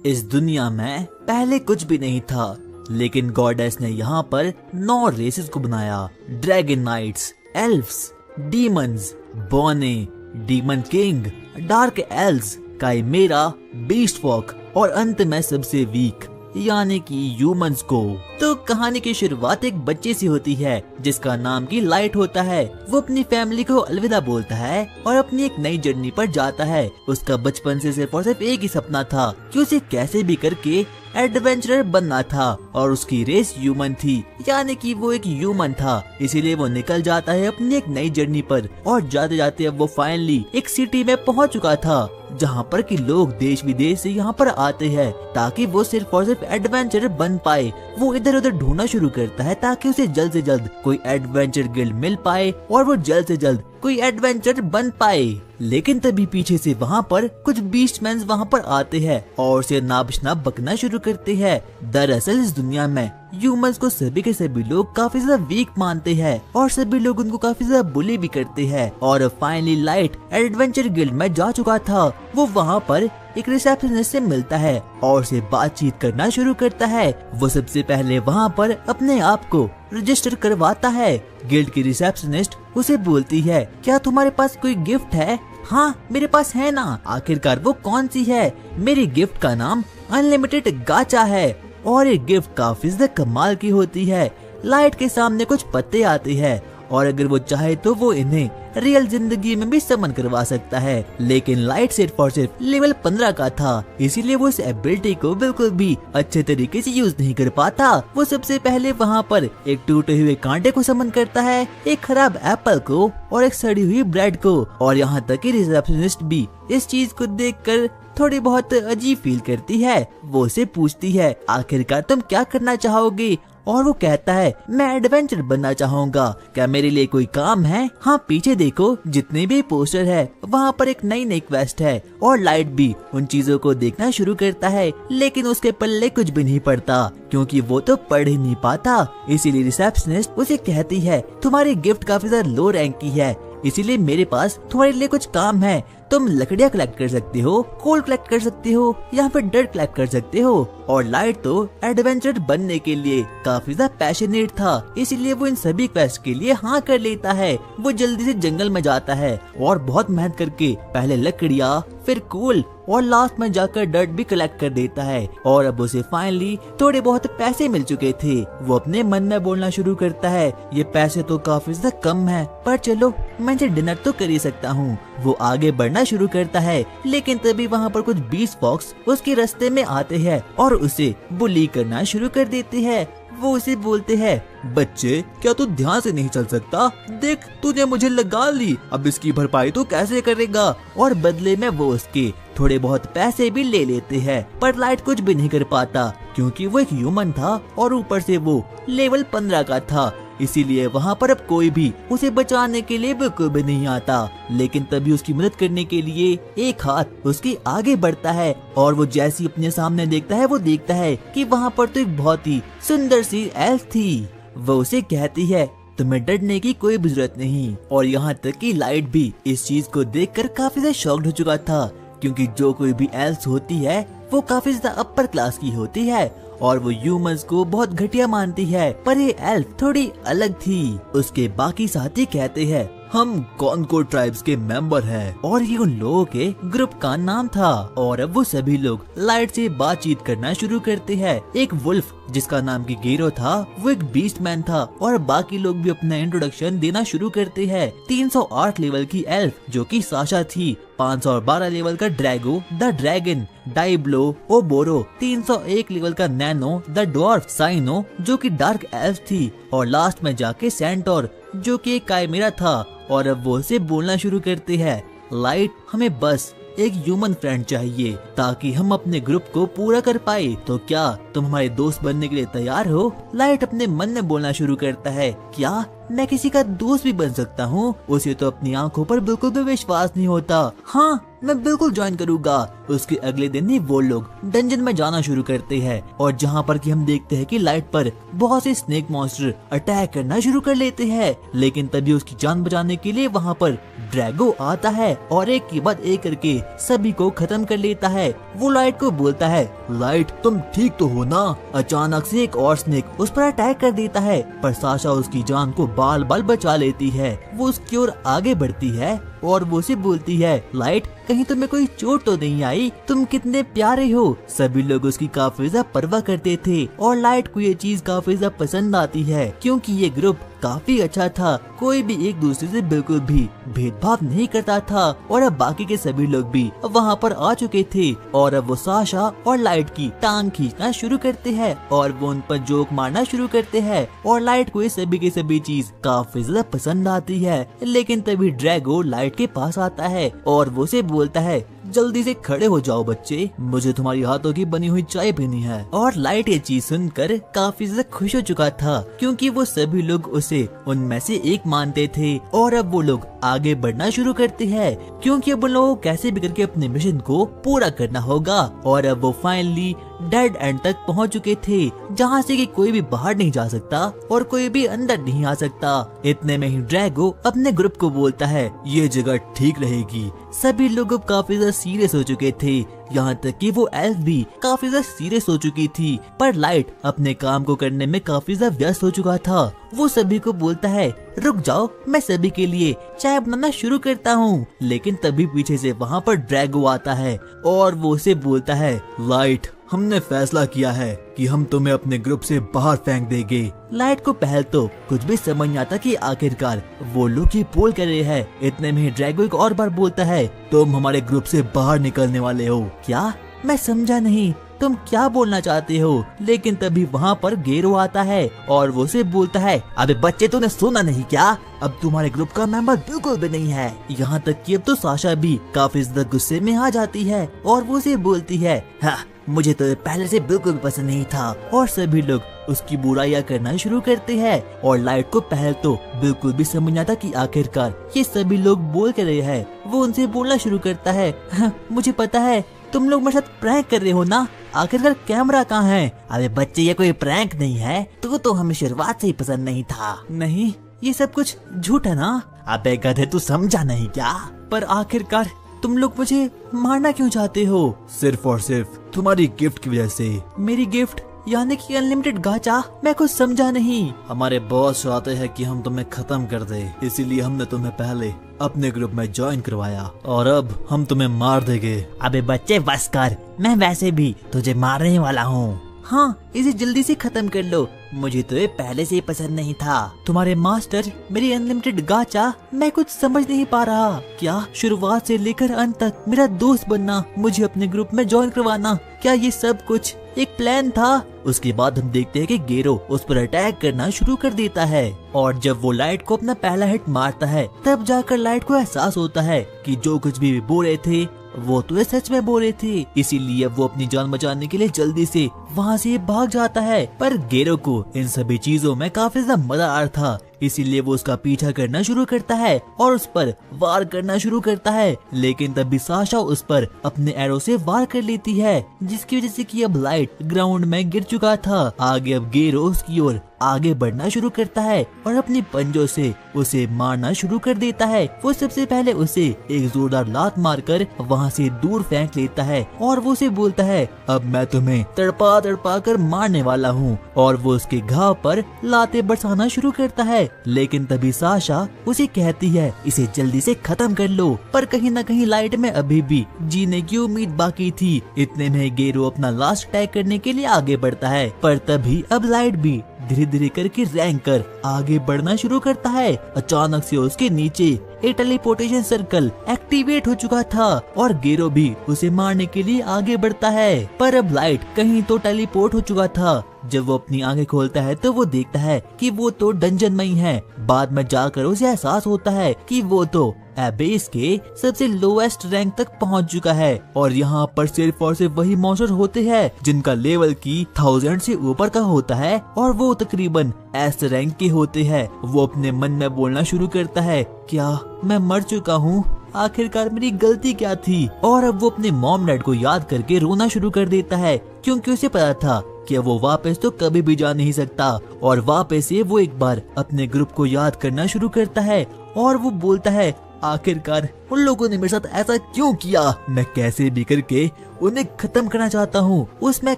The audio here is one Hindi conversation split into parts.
इस दुनिया में पहले कुछ भी नहीं था, लेकिन गॉडेस ने यहाँ पर 9 रेसेस को बनाया। ड्रैगन नाइट्स, एल्फ्स, डीमंस, बॉने, demon king, dark elves, chimera, beast folk और अंत में सबसे वीक यानी कि ह्यूमंस को। तो कहानी की शुरुआत एक बच्चे से होती है जिसका नाम की लाइट होता है। वो अपनी फैमिली को अलविदा बोलता है और अपनी एक नई जर्नी पर जाता है। उसका बचपन से सिर्फ और सिर्फ एक ही सपना था कि उसे कैसे भी करके एडवेंचरर बनना था और उसकी रेस ह्यूमन थी, यानी कि वो एक ह्यूमन था। इसीलिए वो निकल जाता है अपनी एक नई जर्नी पर और जाते जाते अब वो फाइनली एक सिटी में पहुंच चुका था जहां पर कि लोग देश विदेश से यहाँ पर आते हैं ताकि वो सिर्फ और सिर्फ एडवेंचरर बन पाए। वो इधर उधर ढूंढना शुरू करता है ताकि उसे जल्द से जल्द कोई एडवेंचर गिल्ड मिल पाए और वो जल्द से जल्द कोई एडवेंचर बन पाए। लेकिन तभी पीछे से वहाँ पर कुछ बीस्टमैन वहाँ पर आते हैं और उसे नाप बकना शुरू करते हैं। दरअसल इस दुनिया में ह्यूमंस को सभी के सभी लोग काफी ज्यादा वीक मानते हैं और सभी लोग उनको काफी ज्यादा बुली भी करते हैं। और फाइनली लाइट एडवेंचर गिल्ड में जा चुका था। वो वहाँ पर एक रिसेप्शनिस्ट से मिलता है और उसे बातचीत करना शुरू करता है। वो सबसे पहले वहाँ पर अपने आप को रजिस्टर करवाता है। गिल्ड की रिसेप्शनिस्ट उसे बोलती है, क्या तुम्हारे पास कोई गिफ्ट है? हाँ मेरे पास है ना। आखिरकार वो कौन सी है? मेरी गिफ्ट का नाम अनलिमिटेड गाचा है और ये गिफ्ट काफी ज्यादा कमाल की होती है। लाइट के सामने कुछ पत्ते आते हैं और अगर वो चाहे तो वो इन्हें रियल जिंदगी में भी समन करवा सकता है, लेकिन लाइट सिर्फ और सिर्फ लेवल 15 का था, इसीलिए वो इस एबिलिटी को बिल्कुल भी अच्छे तरीके से यूज नहीं कर पाता। वो सबसे पहले वहाँ पर एक टूटे हुए कांटे को समन करता है, एक खराब एप्पल को और एक सड़ी हुई ब्रेड को। और यहाँ तक कि रिसेप्शनिस्ट भी इस चीज को देखकर थोड़ी बहुत अजीब फील करती है। वो उसे पूछती है, आखिरकार तुम क्या करना चाहोगे? और वो कहता है, मैं एडवेंचर बनना चाहूँगा, क्या मेरे लिए कोई काम है? हाँ पीछे देखो, जितने भी पोस्टर है वहाँ पर एक नई नई क्वेस्ट है। और लाइट भी उन चीजों को देखना शुरू करता है, लेकिन उसके पल्ले कुछ भी नहीं पड़ता क्योंकि वो तो पढ़ ही नहीं पाता। इसीलिए रिसेप्शनिस्ट उसे कहती है, तुम्हारी गिफ्ट काफी ज्यादा लो रैंक की है, इसीलिए मेरे पास तुम्हारे लिए कुछ काम है। तुम लकड़ियाँ कलेक्ट कर सकते हो, कोल कलेक्ट कर सकते हो या फिर डर्ट कलेक्ट कर सकते हो। और लाइट तो एडवेंचर बनने के लिए काफी ज्यादा पैशनेट था, इसीलिए वो इन सभी क्वेस्ट के लिए हाँ कर लेता है। वो जल्दी से जंगल में जाता है और बहुत मेहनत करके पहले लकड़ियाँ, फिर कोल और लास्ट में जाकर डर्ट भी कलेक्ट कर देता है। और अब उसे फाइनली थोड़े बहुत पैसे मिल चुके थे। वो अपने मन में बोलना शुरू करता है, ये पैसे तो काफी ज्यादा कम है, पर चलो मैं इसे डिनर तो कर ही सकता हूँ। वो आगे बढ़ना शुरू करता है, लेकिन तभी वहाँ पर कुछ बीस्ट फॉक्स उसके रास्ते में आते हैं और उसे बुली करना शुरू कर देते हैं। वो उसे बोलते हैं, बच्चे क्या तू ध्यान से नहीं चल सकता? देख तूने मुझे लगा ली, अब इसकी भरपाई तू कैसे करेगा? और बदले में वो उसके थोड़े बहुत पैसे भी ले लेते हैं, पर लाइट कुछ भी नहीं कर पाता क्योंकि वो एक ह्यूमन था और ऊपर से वो लेवल 15 का था। इसीलिए वहाँ पर अब कोई भी उसे बचाने के लिए बिल्कुल भी नहीं आता। लेकिन तभी उसकी मदद करने के लिए एक हाथ उसके आगे बढ़ता है और वो जैसी अपने सामने देखता है वो देखता है कि वहाँ पर तो एक बहुत ही सुंदर सी एल्फ थी। वो उसे कहती है, तुम्हें डरने की कोई भी जरूरत नहीं। और यहाँ तक कि लाइट भी इस चीज को देखकर काफी ज्यादा शॉक्ड हो चुका था क्योंकि जो कोई भी एल्फ होती है वो काफी ज्यादा अपर क्लास की होती है और वो ह्यूमंस को बहुत घटिया मानती है, पर ये एल्फ थोड़ी अलग थी। उसके बाकी साथी कहते हैं, हम कॉन्को ट्राइब्स के मेंबर हैं और ये उन लोगों के ग्रुप का नाम था। और अब वो सभी लोग लाइट से बातचीत करना शुरू करते हैं। एक वुल्फ जिसका नाम की गेरो था, वो एक बीस्टमैन था और बाकी लोग भी अपना इंट्रोडक्शन देना शुरू करते हैं। 308 लेवल की एल्फ जो कि साशा थी, 512 लेवल का ड्रैगो द ड्रैगन, डाइब्लो ओबोरो, 301 लेवल का नैनो द ड्वार्फ, साइनो जो कि डार्क एल्फ थी और लास्ट में जाके सेंटोर जो कि एक काइमेरा था। और अब वो उसे बोलना शुरू करते हैं, लाइट हमें बस एक ह्यूमन फ्रेंड चाहिए ताकि हम अपने ग्रुप को पूरा कर पाए, तो क्या तुम हमारे दोस्त बनने के लिए तैयार हो? लाइट अपने मन में बोलना शुरू करता है, क्या मैं किसी का दोस्त भी बन सकता हूँ। उसे तो अपनी आंखों पर बिल्कुल भी विश्वास नहीं होता। हाँ, मैं बिल्कुल ज्वाइन करूँगा। उसके अगले दिन ही वो लोग डंजन में जाना शुरू करते हैं और जहाँ पर कि हम देखते हैं कि लाइट पर बहुत से स्नेक मॉन्स्टर अटैक करना शुरू कर लेते हैं। लेकिन तभी उसकी जान बचाने के लिए वहाँ पर ड्रैगो आता है और एक के बाद एक करके सभी को खत्म कर लेता है। वो लाइट को बोलता है, लाइट तुम ठीक तो हो ना? अचानक से एक और स्नेक उस पर अटैक कर देता है, पर साशा उसकी जान को बाल बाल बचा लेती है। वो उसकी ओर आगे बढ़ती है और वो उसे बोलती है, लाइट कहीं तुम्हें कोई चोट तो नहीं आई? तुम कितने प्यारे हो। सभी लोग उसकी काफी ज्यादा परवाह करते थे और लाइट को ये चीज काफी ज्यादा पसंद आती है क्योंकि ये ग्रुप काफी अच्छा था। कोई भी एक दूसरे से बिल्कुल भी भेदभाव नहीं करता था और अब बाकी के सभी लोग भी वहाँ पर आ चुके थे और अब वो साशा और लाइट की टांग खींचना शुरू करते हैं और वो उन पर जोक मारना शुरू करते हैं और लाइट को ये सभी की सभी चीज काफी ज्यादा पसंद आती है। लेकिन तभी ड्रैगो लाइट के पास आता है और वो उसे बोलता है, जल्दी से खड़े हो जाओ बच्चे, मुझे तुम्हारी हाथों की बनी हुई चाय पीनी है। और लाइट ये चीज सुनकर काफी ज्यादा खुश हो चुका था क्योंकि वो सभी लोग उसे उनमें से एक मानते थे और अब वो लोग आगे बढ़ना शुरू करते हैं क्योंकि अब उन लोगों को कैसे भी करके अपने मिशन को पूरा करना होगा। और अब वो फाइनली डेड एंड तक पहुंच चुके थे जहां से कि कोई भी बाहर नहीं जा सकता और कोई भी अंदर नहीं आ सकता। इतने में ही ड्रैगो अपने ग्रुप को बोलता है, ये जगह ठीक रहेगी। सभी लोग अब काफी ज्यादा सीरियस हो चुके थे, यहाँ तक कि वो एल्फ भी काफी ज्यादा सीरियस हो चुकी थी, पर लाइट अपने काम को करने में काफी ज्यादा व्यस्त हो चुका था। वो सभी को बोलता है, रुक जाओ, मैं सभी के लिए चाय बनाना शुरू करता हूँ। लेकिन तभी पीछे से वहाँ पर ड्रैगो आता है और वो उसे बोलता है, लाइट हमने फैसला किया है कि हम तुम्हें अपने ग्रुप से बाहर फेंक देंगे। लाइट को पहले तो कुछ भी समझ नहीं आता कि आखिरकार वो लोग ये बोल कर रहे हैं। इतने में ड्रैगो एक और बार बोलता है, तुम हमारे ग्रुप से बाहर निकलने वाले हो क्या? मैं समझा नहीं, तुम क्या बोलना चाहते हो? लेकिन तभी वहाँ पर गेरो आता है और वो उसे बोलता है, अबे बच्चे तूने सुना नहीं क्या? अब तुम्हारे ग्रुप का मेंबर बिल्कुल भी नहीं है। यहाँ तक कि अब तो साशा भी काफी ज्यादा गुस्से में आ जाती है और वो उसे बोलती है, हाँ मुझे तो पहले से बिल्कुल भी पसंद नहीं था। और सभी लोग उसकी बुराइयां करना शुरू करते हैं और लाइट को पहले तो बिल्कुल भी समझ नहीं आता कि आखिरकार ये सभी लोग बोल कर रहे हैं। वो उनसे बोलना शुरू करता है, हाँ, मुझे पता है तुम लोग मेरे साथ प्रैंक कर रहे हो ना, आखिरकार कैमरा कहाँ है? अरे बच्चे ये कोई प्रैंक नहीं है, तो हमें शुरुआत से ही पसंद नहीं था। नहीं, ये सब कुछ झूठ है ना? अबे गधे तू समझा नहीं क्या? पर आखिरकार तुम लोग मुझे मारना क्यों चाहते हो? सिर्फ और सिर्फ तुम्हारी गिफ्ट की वजह से। मेरी गिफ्ट यानी कि अनलिमिटेड गाचा? मैं कुछ समझा नहीं। हमारे बॉस चाहते हैं कि हम तुम्हें खत्म कर दे, इसीलिए हमने तुम्हें पहले अपने ग्रुप में ज्वाइन करवाया और अब हम तुम्हें मार देंगे। अबे बच्चे बस कर, मैं वैसे भी तुझे मारने वाला हूँ। हाँ, इसे जल्दी से खत्म कर लो, मुझे तो ये पहले से ही पसंद नहीं था। तुम्हारे मास्टर मेरी अनलिमिटेड गाचा? मैं कुछ समझ नहीं पा रहा। क्या शुरुआत से लेकर अंत तक मेरा दोस्त बनना, मुझे अपने ग्रुप में ज्वाइन करवाना, क्या ये सब कुछ एक प्लान था? उसके बाद हम देखते हैं कि गेरो उस पर अटैक करना शुरू कर देता है और जब वो लाइट को अपना पहला हिट मारता है तब जाकर लाइट को एहसास होता है कि जो कुछ भी बोल रहे थे वो तो सच में बोले थे। इसीलिए वो अपनी जान बचाने के लिए जल्दी से वहाँ से भाग जाता है। पर गेरो को इन सभी चीजों में काफी ज्यादा मजा आ रहा था, इसीलिए वो उसका पीछा करना शुरू करता है और उस पर वार करना शुरू करता है। लेकिन तभी साशा उस पर अपने एरो से वार कर लेती है, जिसकी वजह से कि अब लाइट ग्राउंड में गिर चुका था। आगे अब गेरो उसकी ओर आगे बढ़ना शुरू करता है और अपनी पंजों से उसे मारना शुरू कर देता है। वो सबसे पहले उसे एक जोरदार लात मारकर वहाँ से दूर फेंक लेता है और वो उसे बोलता है, अब मैं तुम्हें तड़पा तड़पा कर मारने वाला हूँ। और वो उसके घाव पर लाते बरसाना शुरू करता है। लेकिन तभी साशा उसे कहती है, इसे जल्दी से खत्म कर लो। पर कहीं न कहीं लाइट में अभी भी जीने की उम्मीद बाकी थी। इतने में गेरो अपना लास्ट अटैक करने के लिए आगे बढ़ता है, पर तभी अब लाइट भी धीरे धीरे करके रैंक कर आगे बढ़ना शुरू करता है। अचानक से उसके नीचे एक टेलीपोर्टेशन सर्कल एक्टिवेट हो चुका था और गेरो भी उसे मारने के लिए आगे बढ़ता है। पर अब लाइट कहीं तो टेलीपोर्ट हो चुका था। जब वो अपनी आंखें खोलता है तो वो देखता है कि वो तो डंजन में ही है। बाद में जाकर उसे एहसास होता है कि वो तो एबेस के सबसे लोएस्ट रैंक तक पहुंच चुका है और यहाँ पर सिर्फ और सिर्फ वही मॉन्स्टर होते हैं जिनका लेवल की 1000 से ऊपर का होता है और वो तकरीबन एस रैंक के होते हैं। वो अपने मन में बोलना शुरू करता है, क्या मैं मर चुका हूँ? आखिरकार मेरी गलती क्या थी? और अब वो अपने मॉम डैड को याद करके रोना शुरू कर देता है, क्योंकि उसे पता था कि वो वापस तो कभी भी जा नहीं सकता। और वापस से वो एक बार अपने ग्रुप को याद करना शुरू करता है और वो बोलता है, आखिरकार उन लोगों ने मेरे साथ ऐसा क्यों किया? मैं कैसे भी करके उन्हें खत्म करना चाहता हूँ। उसमें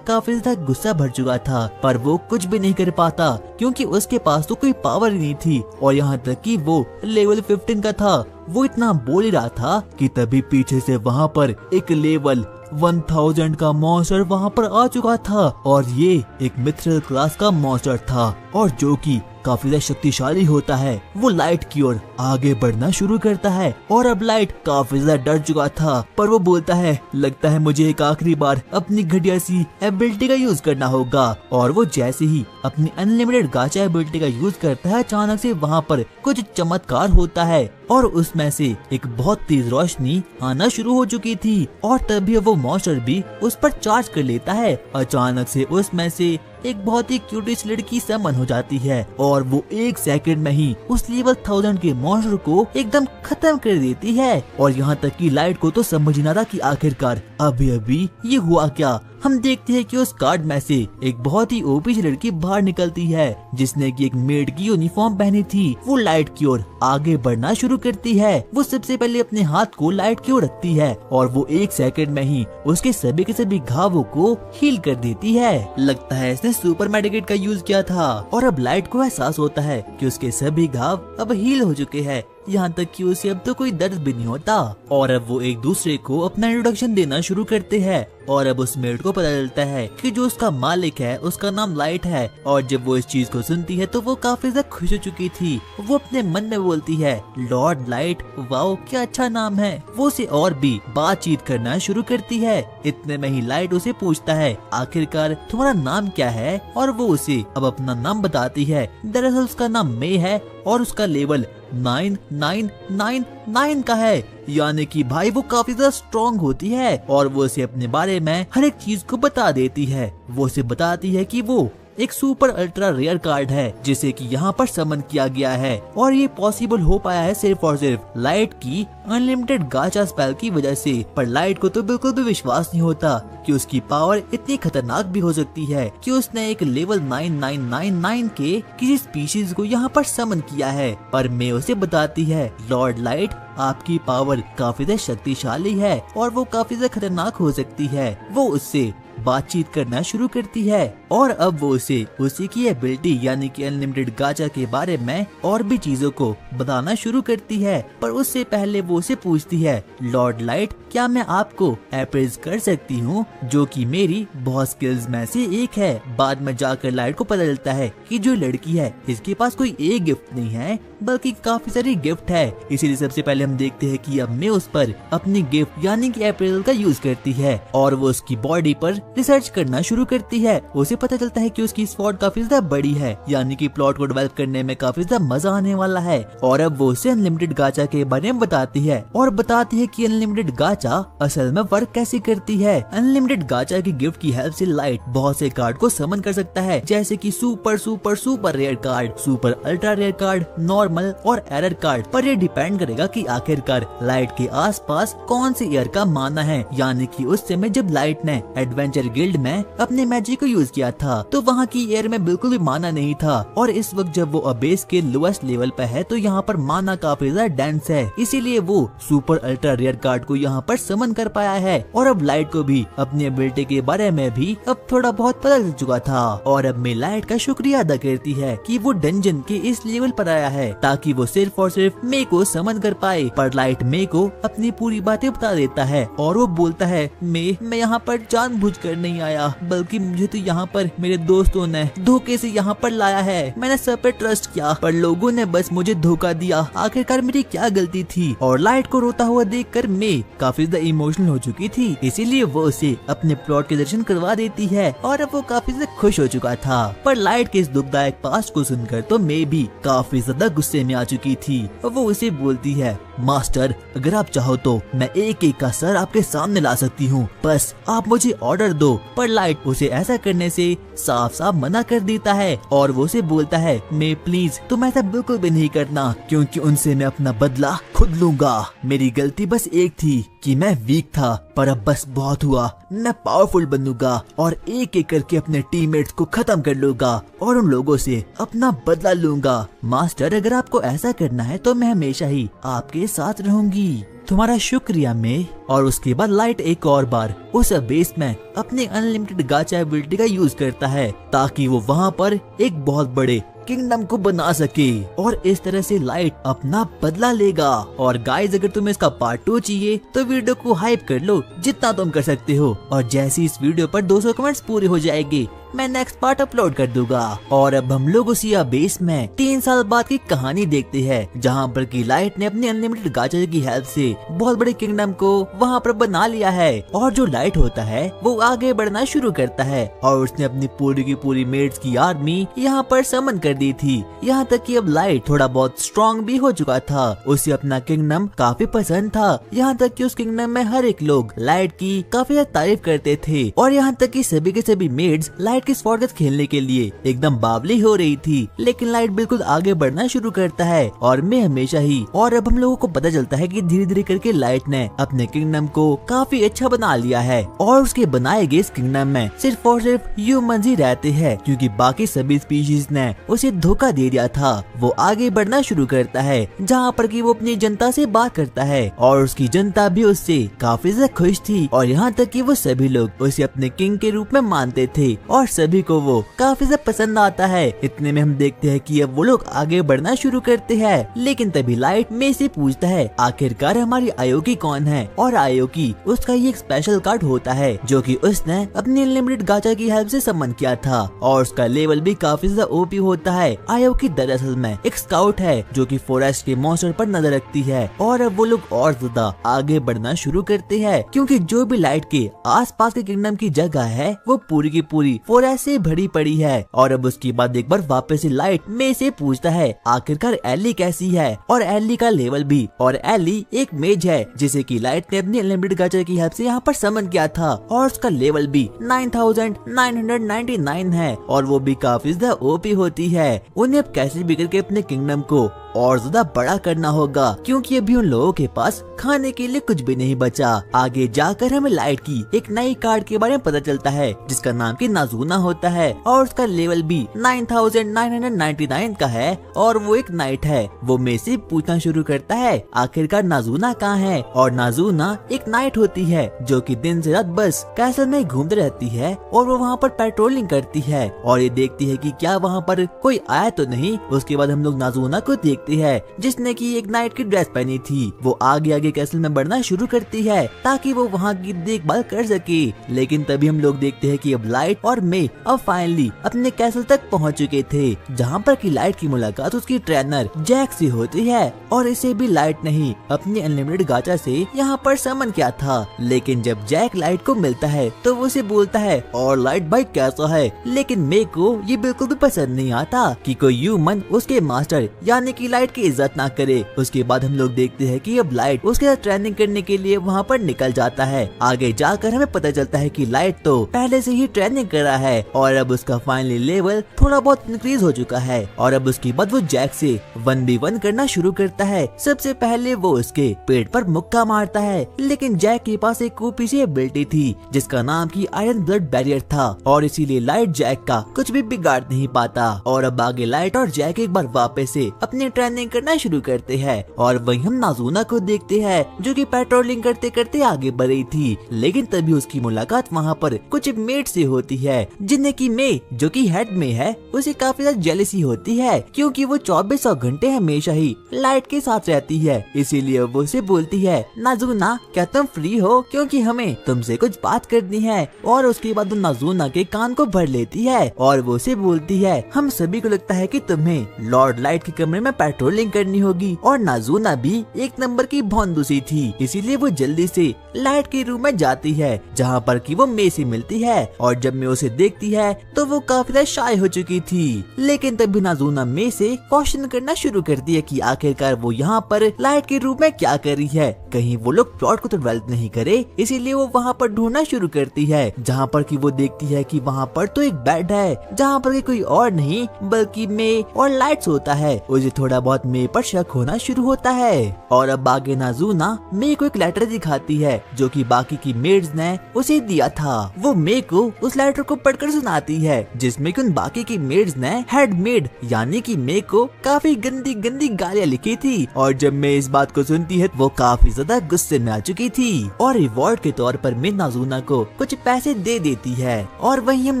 काफी ज्यादा गुस्सा भर चुका था, पर वो कुछ भी नहीं कर पाता क्योंकि उसके पास तो कोई पावर ही नहीं थी और यहाँ तक कि वो लेवल 15 का था। वो इतना बोल ही रहा था कि तभी पीछे से वहाँ पर एक लेवल 1000 का मॉन्स्टर वहाँ पर आ चुका था और ये एक मिथ्रल क्लास का मॉन्स्टर था और जो कि काफी ज्यादा शक्तिशाली होता है। वो लाइट की ओर आगे बढ़ना शुरू करता है और अब लाइट काफी ज्यादा डर चुका था, पर वो बोलता है, लगता है मुझे एक आखिरी बार अपनी घटिया सी एबिलिटी का यूज करना होगा। और वो जैसे ही अपनी अनलिमिटेड गाचा एबिलिटी का यूज करता है, अचानक से वहाँ पर कुछ चमत्कार होता है और उसमें से एक बहुत तेज रोशनी आना शुरू हो चुकी थी और तभी वो मॉन्स्टर भी उस पर चार्ज कर लेता है। अचानक से उसमें से एक बहुत ही क्यूटिश लड़की समन हो जाती है और वो 1 सेकंड में ही उस लेवल 1000 के मॉन्स्टर को एकदम खत्म कर देती है। और यहाँ तक कि लाइट को तो समझ ना था कि आखिरकार अभी अभी ये हुआ क्या। हम देखते हैं कि उस कार्ड में से एक बहुत ही ओपी लड़की बाहर निकलती है जिसने की एक मेड की यूनिफॉर्म पहनी थी। वो लाइट की ओर आगे बढ़ना शुरू करती है। वो सबसे पहले अपने हाथ को लाइट की ओर रखती है और वो 1 सेकंड में ही उसके सभी के सभी घावों को हील कर देती है। लगता है इसने सुपर मेडिकेट का यूज किया था और अब लाइट को एहसास होता है कि उसके सभी घाव अब हील हो चुके हैं, यहाँ तक कि उसे अब तो कोई दर्द भी नहीं होता। और अब वो एक दूसरे को अपना इंट्रोडक्शन देना शुरू करते हैं और अब उस मेड को पता चलता है कि जो उसका मालिक है उसका नाम लाइट है। और जब वो इस चीज को सुनती है तो वो काफी ज्यादा खुश हो चुकी थी। वो अपने मन में बोलती है, लॉर्ड लाइट, वाओ क्या अच्छा नाम है। वो उसे और भी बातचीत करना शुरू करती है। इतने में ही लाइट उसे पूछता है, आखिरकार तुम्हारा नाम क्या है? और वो उसे अब अपना नाम बताती है। दरअसल उसका नाम मे है और उसका लेवल 9999 का है, यानी कि भाई वो काफी ज्यादा स्ट्रॉन्ग होती है। और वो उसे अपने बारे में हर एक चीज को बता देती है। वो उसे बताती है कि वो एक सुपर अल्ट्रा रेयर कार्ड है जिसे कि यहाँ पर समन किया गया है और ये पॉसिबल हो पाया है सिर्फ और सिर्फ लाइट की अनलिमिटेड गाचा स्पेल की वजह से। पर लाइट को तो बिल्कुल भी विश्वास नहीं होता कि उसकी पावर इतनी खतरनाक भी हो सकती है कि उसने एक लेवल 9999 के किसी स्पीशीज को यहाँ पर समन किया है। पर मैं उसे बताती है, लॉर्ड लाइट, आपकी पावर काफी ज्यादा शक्तिशाली है और वो काफी ज्यादा खतरनाक हो सकती है। वो उससे बातचीत करना शुरू करती है और अब वो उसे उसी की एबिलिटी यानी कि अनलिमिटेड गाचा के बारे में और भी चीजों को बताना शुरू करती है। पर उससे पहले वो उसे पूछती है, लॉर्ड लाइट, क्या मैं आपको अप्रेज कर सकती हूँ, जो कि मेरी बहुत स्किल्स में से एक है। बाद में जाकर लाइट को पता चलता है कि जो लड़की है इसके पास कोई एक गिफ्ट नहीं है बल्कि काफी सारी गिफ्ट है। इसीलिए सबसे पहले हम देखते हैं कि अब मैं उस पर अपनी गिफ्ट यानी कि अप्रेजल का यूज करती है और वो उसकी बॉडी पर रिसर्च करना शुरू करती है। उसे पता चलता है कि उसकी स्पॉट काफी ज्यादा बड़ी है, यानी कि प्लॉट को डेवलप करने में काफी ज्यादा मजा आने वाला है। और अब वो उसे अनलिमिटेड गाचा के बारे में बताती है और बताती है कि अनलिमिटेड गाचा असल में वर्क कैसे करती है। अनलिमिटेड गाचा की गिफ्ट की हेल्प से लाइट बहुत से कार्ड को समन कर सकता है, जैसे कि super super super rare card, super ultra rare card, normal और एरर कार्ड। पर ये डिपेंड करेगा कि आखिरकार लाइट के आसपास कौन से एयर का माना है। यानी कि उस समय जब लाइट ने एडवेंचर गिल्ड में अपने मैजिक को यूज किया था तो वहाँ की एयर में बिल्कुल भी माना नहीं था और इस वक्त जब वो अबेस के लोएस्ट लेवल पे है तो यहाँ पर माना काफी ज्यादा डेंस है, इसीलिए वो सुपर अल्ट्रा रेयर कार्ड को यहाँ पर समन कर पाया है। और अब लाइट को भी अपनी एबिलिटी के बारे में भी अब थोड़ा बहुत पता चल चुका था और अब मैं लाइट का शुक्रिया अदा करती है कि वो डंजन के इस लेवल पर आया है ताकि वो सिर्फ और सिर्फ मे को समन कर पाए। पर लाइट मे को अपनी पूरी बातें बता देता है और वो बोलता है, मैं यहाँ पर जानबूझकर नहीं आया बल्कि मुझे तो यहाँ पर मेरे दोस्तों ने धोखे से यहाँ पर लाया है। मैंने सब पे ट्रस्ट किया पर लोगों ने बस मुझे धोखा दिया। आखिरकार मेरी क्या गलती थी? और लाइट को रोता हुआ देखकर मैं काफी ज्यादा इमोशनल हो चुकी थी, इसीलिए वो उसे अपने प्लॉट के दर्शन करवा देती है और अब वो काफी ज्यादा खुश हो चुका था। पर लाइट के इस दुखदायक पास्ट को सुनकर तो मैं भी काफी ज्यादा गुस्से में आ चुकी थी। वो उसे बोलती है, मास्टर अगर आप चाहो तो मैं एक एक का सर आपके सामने ला सकती हूँ, बस आप मुझे ऑर्डर दो। पर लाइट उसे ऐसा करने से साफ साफ मना कर देता है और वो उसे बोलता है मैं प्लीज तुम ऐसा बिल्कुल भी नहीं करना, क्योंकि उनसे मैं अपना बदला खुद लूंगा। मेरी गलती बस एक थी कि मैं वीक था, पर अब बस बहुत हुआ। मैं पावरफुल बनूंगा और एक एक करके अपने टीममेट्स को खत्म कर लूंगा और उन लोगों से अपना बदला लूंगा। मास्टर अगर आपको ऐसा करना है तो मैं हमेशा ही आपके साथ रहूंगी। तुम्हारा शुक्रिया मैं। और उसके बाद लाइट एक और बार उस बेस में अपने अनलिमिटेड गाचा एबिलिटी का यूज करता है ताकि वो वहाँ पर एक बहुत बड़े किंगडम को बना सके और इस तरह से लाइट अपना बदला लेगा। और गाइस अगर तुम्हें इसका पार्ट 2 चाहिए तो वीडियो को हाइप कर लो जितना तुम कर सकते हो, और जैसे इस वीडियो पर 200 कमेंट्स पूरे हो जाएंगे मैं नेक्स्ट पार्ट अपलोड कर दूंगा। और अब हम लोग उसी बेस में 3 साल बाद की कहानी देखते हैं जहाँ पर की लाइट ने अपने अनलिमिटेड गाचा की हेल्प से बहुत बड़े किंगडम को वहाँ पर बना लिया है। और जो लाइट होता है वो आगे बढ़ना शुरू करता है और उसने अपनी पूरी की पूरी मेड्स की आर्मी यहाँ पर समन कर दी थी। यहाँ तक कि अब लाइट थोड़ा बहुत स्ट्रॉन्ग भी हो चुका था। उसे अपना किंगडम काफी पसंद था, यहाँ तक कि उस किंगडम में हर एक लोग लाइट की काफी ज्यादा तारीफ करते थे। और यहाँ तक कि सभी के सभी मेड्स लाइट की स्वॉर्ड खेलने के लिए एकदम बावली हो रही थी। लेकिन लाइट बिल्कुल आगे बढ़ना शुरू करता है और मैं हमेशा ही। और अब हम लोगों को पता चलता है कि धीरे धीरे करके लाइट ने अपने किंगडम को काफी अच्छा बना लिया है और उसके बनाए गए इस किंगडम में सिर्फ और सिर्फ ह्यूमंस ही रहते हैं, क्योंकि बाकी सभी स्पीशीज ने उसे धोखा दे दिया था। वो आगे बढ़ना शुरू करता है जहाँ पर कि वो अपनी जनता से बात करता है और उसकी जनता भी उससे काफी ज्यादा खुश थी। और यहाँ तक कि वो सभी लोग उसे अपने किंग के रूप में मानते थे और सभी को वो काफी ज्यादा पसंद आता है। इतने में हम देखते हैं कि अब वो लोग आगे बढ़ना शुरू करते हैं। लेकिन तभी लाइट में से पूछता है आखिरकार हमारी आयोकी कौन है। और आयोकी उसका ये एक स्पेशल कार्ड होता है जो कि उसने अपनी अनलिमिटेड गाचा की हेल्प से समन किया था और उसका लेवल भी काफी ज्यादा ओपी होता है। आयोकी दरअसल में एक स्काउट है जो कि फॉरेस्ट के मॉन्स्टर पर नजर रखती है। और अब वो लोग और ज्यादा आगे बढ़ना शुरू करते हैं, क्योंकि जो भी लाइट के आसपास के किंगडम की जगह है वो पूरी की पूरी फॉरेस्ट से भरी पड़ी है। और अब उसके बाद एक बार वापस से लाइट में से पूछता है आखिरकार एली कैसी है। और एली का लेवल भी, और एली एक मेज है जिसे की लाइट ने अपनी अनलिमिटेड गाचा की हेल्प से यहाँ पर समन किया था और उसका लेवल भी 9999 है और वो भी काफी ज्यादा ओपी होती है। उन्हें अब कैसे भी करके अपने किंगडम को और ज्यादा बड़ा करना होगा, क्योंकि अभी उन लोगों के पास खाने के लिए कुछ भी नहीं बचा। आगे जाकर हमें लाइट की एक नई कार्ड के बारे में पता चलता है जिसका नाम की नाजुना होता है और उसका लेवल भी 9999 का है और वो एक नाइट है। वो में से पूछना शुरू करता है आखिरकार नाजुना कहाँ है। और नाजुना एक नाइट होती है जो कि दिन से रात बस कैसल में घूमती रहती है और वो वहाँ पर पेट्रोलिंग करती है और ये देखती है कि क्या वहाँ पर कोई आया तो नहीं। उसके बाद हम लोग नाजुना को देखते हैं जिसने की एक नाइट की ड्रेस पहनी थी। वो आगे आगे कैसल में बढ़ना शुरू करती है ताकि वो वहाँ की देखभाल कर सके। लेकिन तभी हम लोग देखते हैं कि अब लाइट और मे अब फाइनली अपने कैसल तक पहुँच चुके थे, जहाँ पर की लाइट की मुलाकात उसकी ट्रेनर जैक से होती है। और इसे भी लाइट नहीं अपने अनलिमिटेड गाचा से यहाँ पर समन किया था। लेकिन जब जैक लाइट को मिलता है तो वो उसे बोलता है और लाइट भाई कैसा है। लेकिन मे को ये बिल्कुल भी पसंद नहीं आता कि कोई ह्यूमन उसके मास्टर यानी कि लाइट की इज्जत ना करे। उसके बाद हम लोग देखते हैं कि अब लाइट उसके साथ ट्रेनिंग करने के लिए वहाँ पर निकल जाता है। आगे जाकर हमें पता चलता है कि लाइट तो पहले से ही ट्रेनिंग कर रहा है और अब उसका फाइनली लेवल थोड़ा बहुत इंक्रीज हो चुका है। और अब उसके बाद वो जैक से 1v1 करना शुरू करता है। सबसे पहले वो उसके पेट पर मुक्का मारता है, लेकिन जैक के पास एक ओपी सी एबिलिटी थी जिसका नाम की आयरन ब्लड बैरियर था और इसीलिए लाइट जैक का कुछ भी बिगाड़ नहीं पाता। और अब आगे लाइट और जैक एक बार वापस से अपनी ट्रेनिंग करना शुरू करते हैं। और वहीं हम नाजुना को देखते हैं जो कि पेट्रोलिंग करते करते आगे बढ़ रही थी। लेकिन तभी उसकी मुलाकात वहाँ पर कुछ मेट से होती है जिन्हें की मे जो कि हेड में है उसे काफी ज्यादा जेलसी होती है, क्योंकि वो 24 घंटे हमेशा ही लाइट के साथ रहती है। इसीलिए वो उसे बोलती है नाजुना क्या तुम फ्री हो, क्योंकि हमें तुमसे कुछ बात करनी है। और उसके बाद वो नाजुना के कान को भर लेती है और वो उसे बोलती है हम सभी को लगता है कि तुम्हें लॉर्ड लाइट के कमरे में पेट्रोलिंग करनी होगी और नाज़ुना भी एक नंबर की भौंदूसी थी, इसीलिए वो जल्दी से लाइट के रूम में जाती है जहाँ पर कि वो मे से मिलती है। और जब मे उसे देखती है तो वो काफी ज्यादा शाय हो चुकी थी, लेकिन तभी नाज़ुना मे से क्वेश्चन करना शुरू करती है कि आखिरकार वो यहाँ पर लाइट के रूम में क्या कर रही है, कहीं वो लोग प्लॉट को तो डेवलप नहीं करे। इसीलिए वो वहाँ पर ढूंढना शुरू करती है, जहाँ पर कि वो देखती है कि वहाँ पर तो एक बेड है जहाँ पर कोई और नहीं बल्कि मे और लाइट सोता है। उसे थोड़ा बहुत मे पर शक होना शुरू होता है और अब आगे नाज़ुना मे को एक लेटर दिखाती है जो कि बाकी की मेड्स ने उसे दिया था। वो मे को उस लेटर को पढ़कर सुनाती है जिसमें कि उन बाकी की मेड्स ने हेड मेड यानी कि मे को काफी गंदी गंदी गालियां लिखी थी। और जब मे इस बात को सुनती है वो काफी ज्यादा गुस्से में आ चुकी थी और रिवॉर्ड के तौर पर मे नाज़ुना को कुछ पैसे दे देती है। और वहीं हम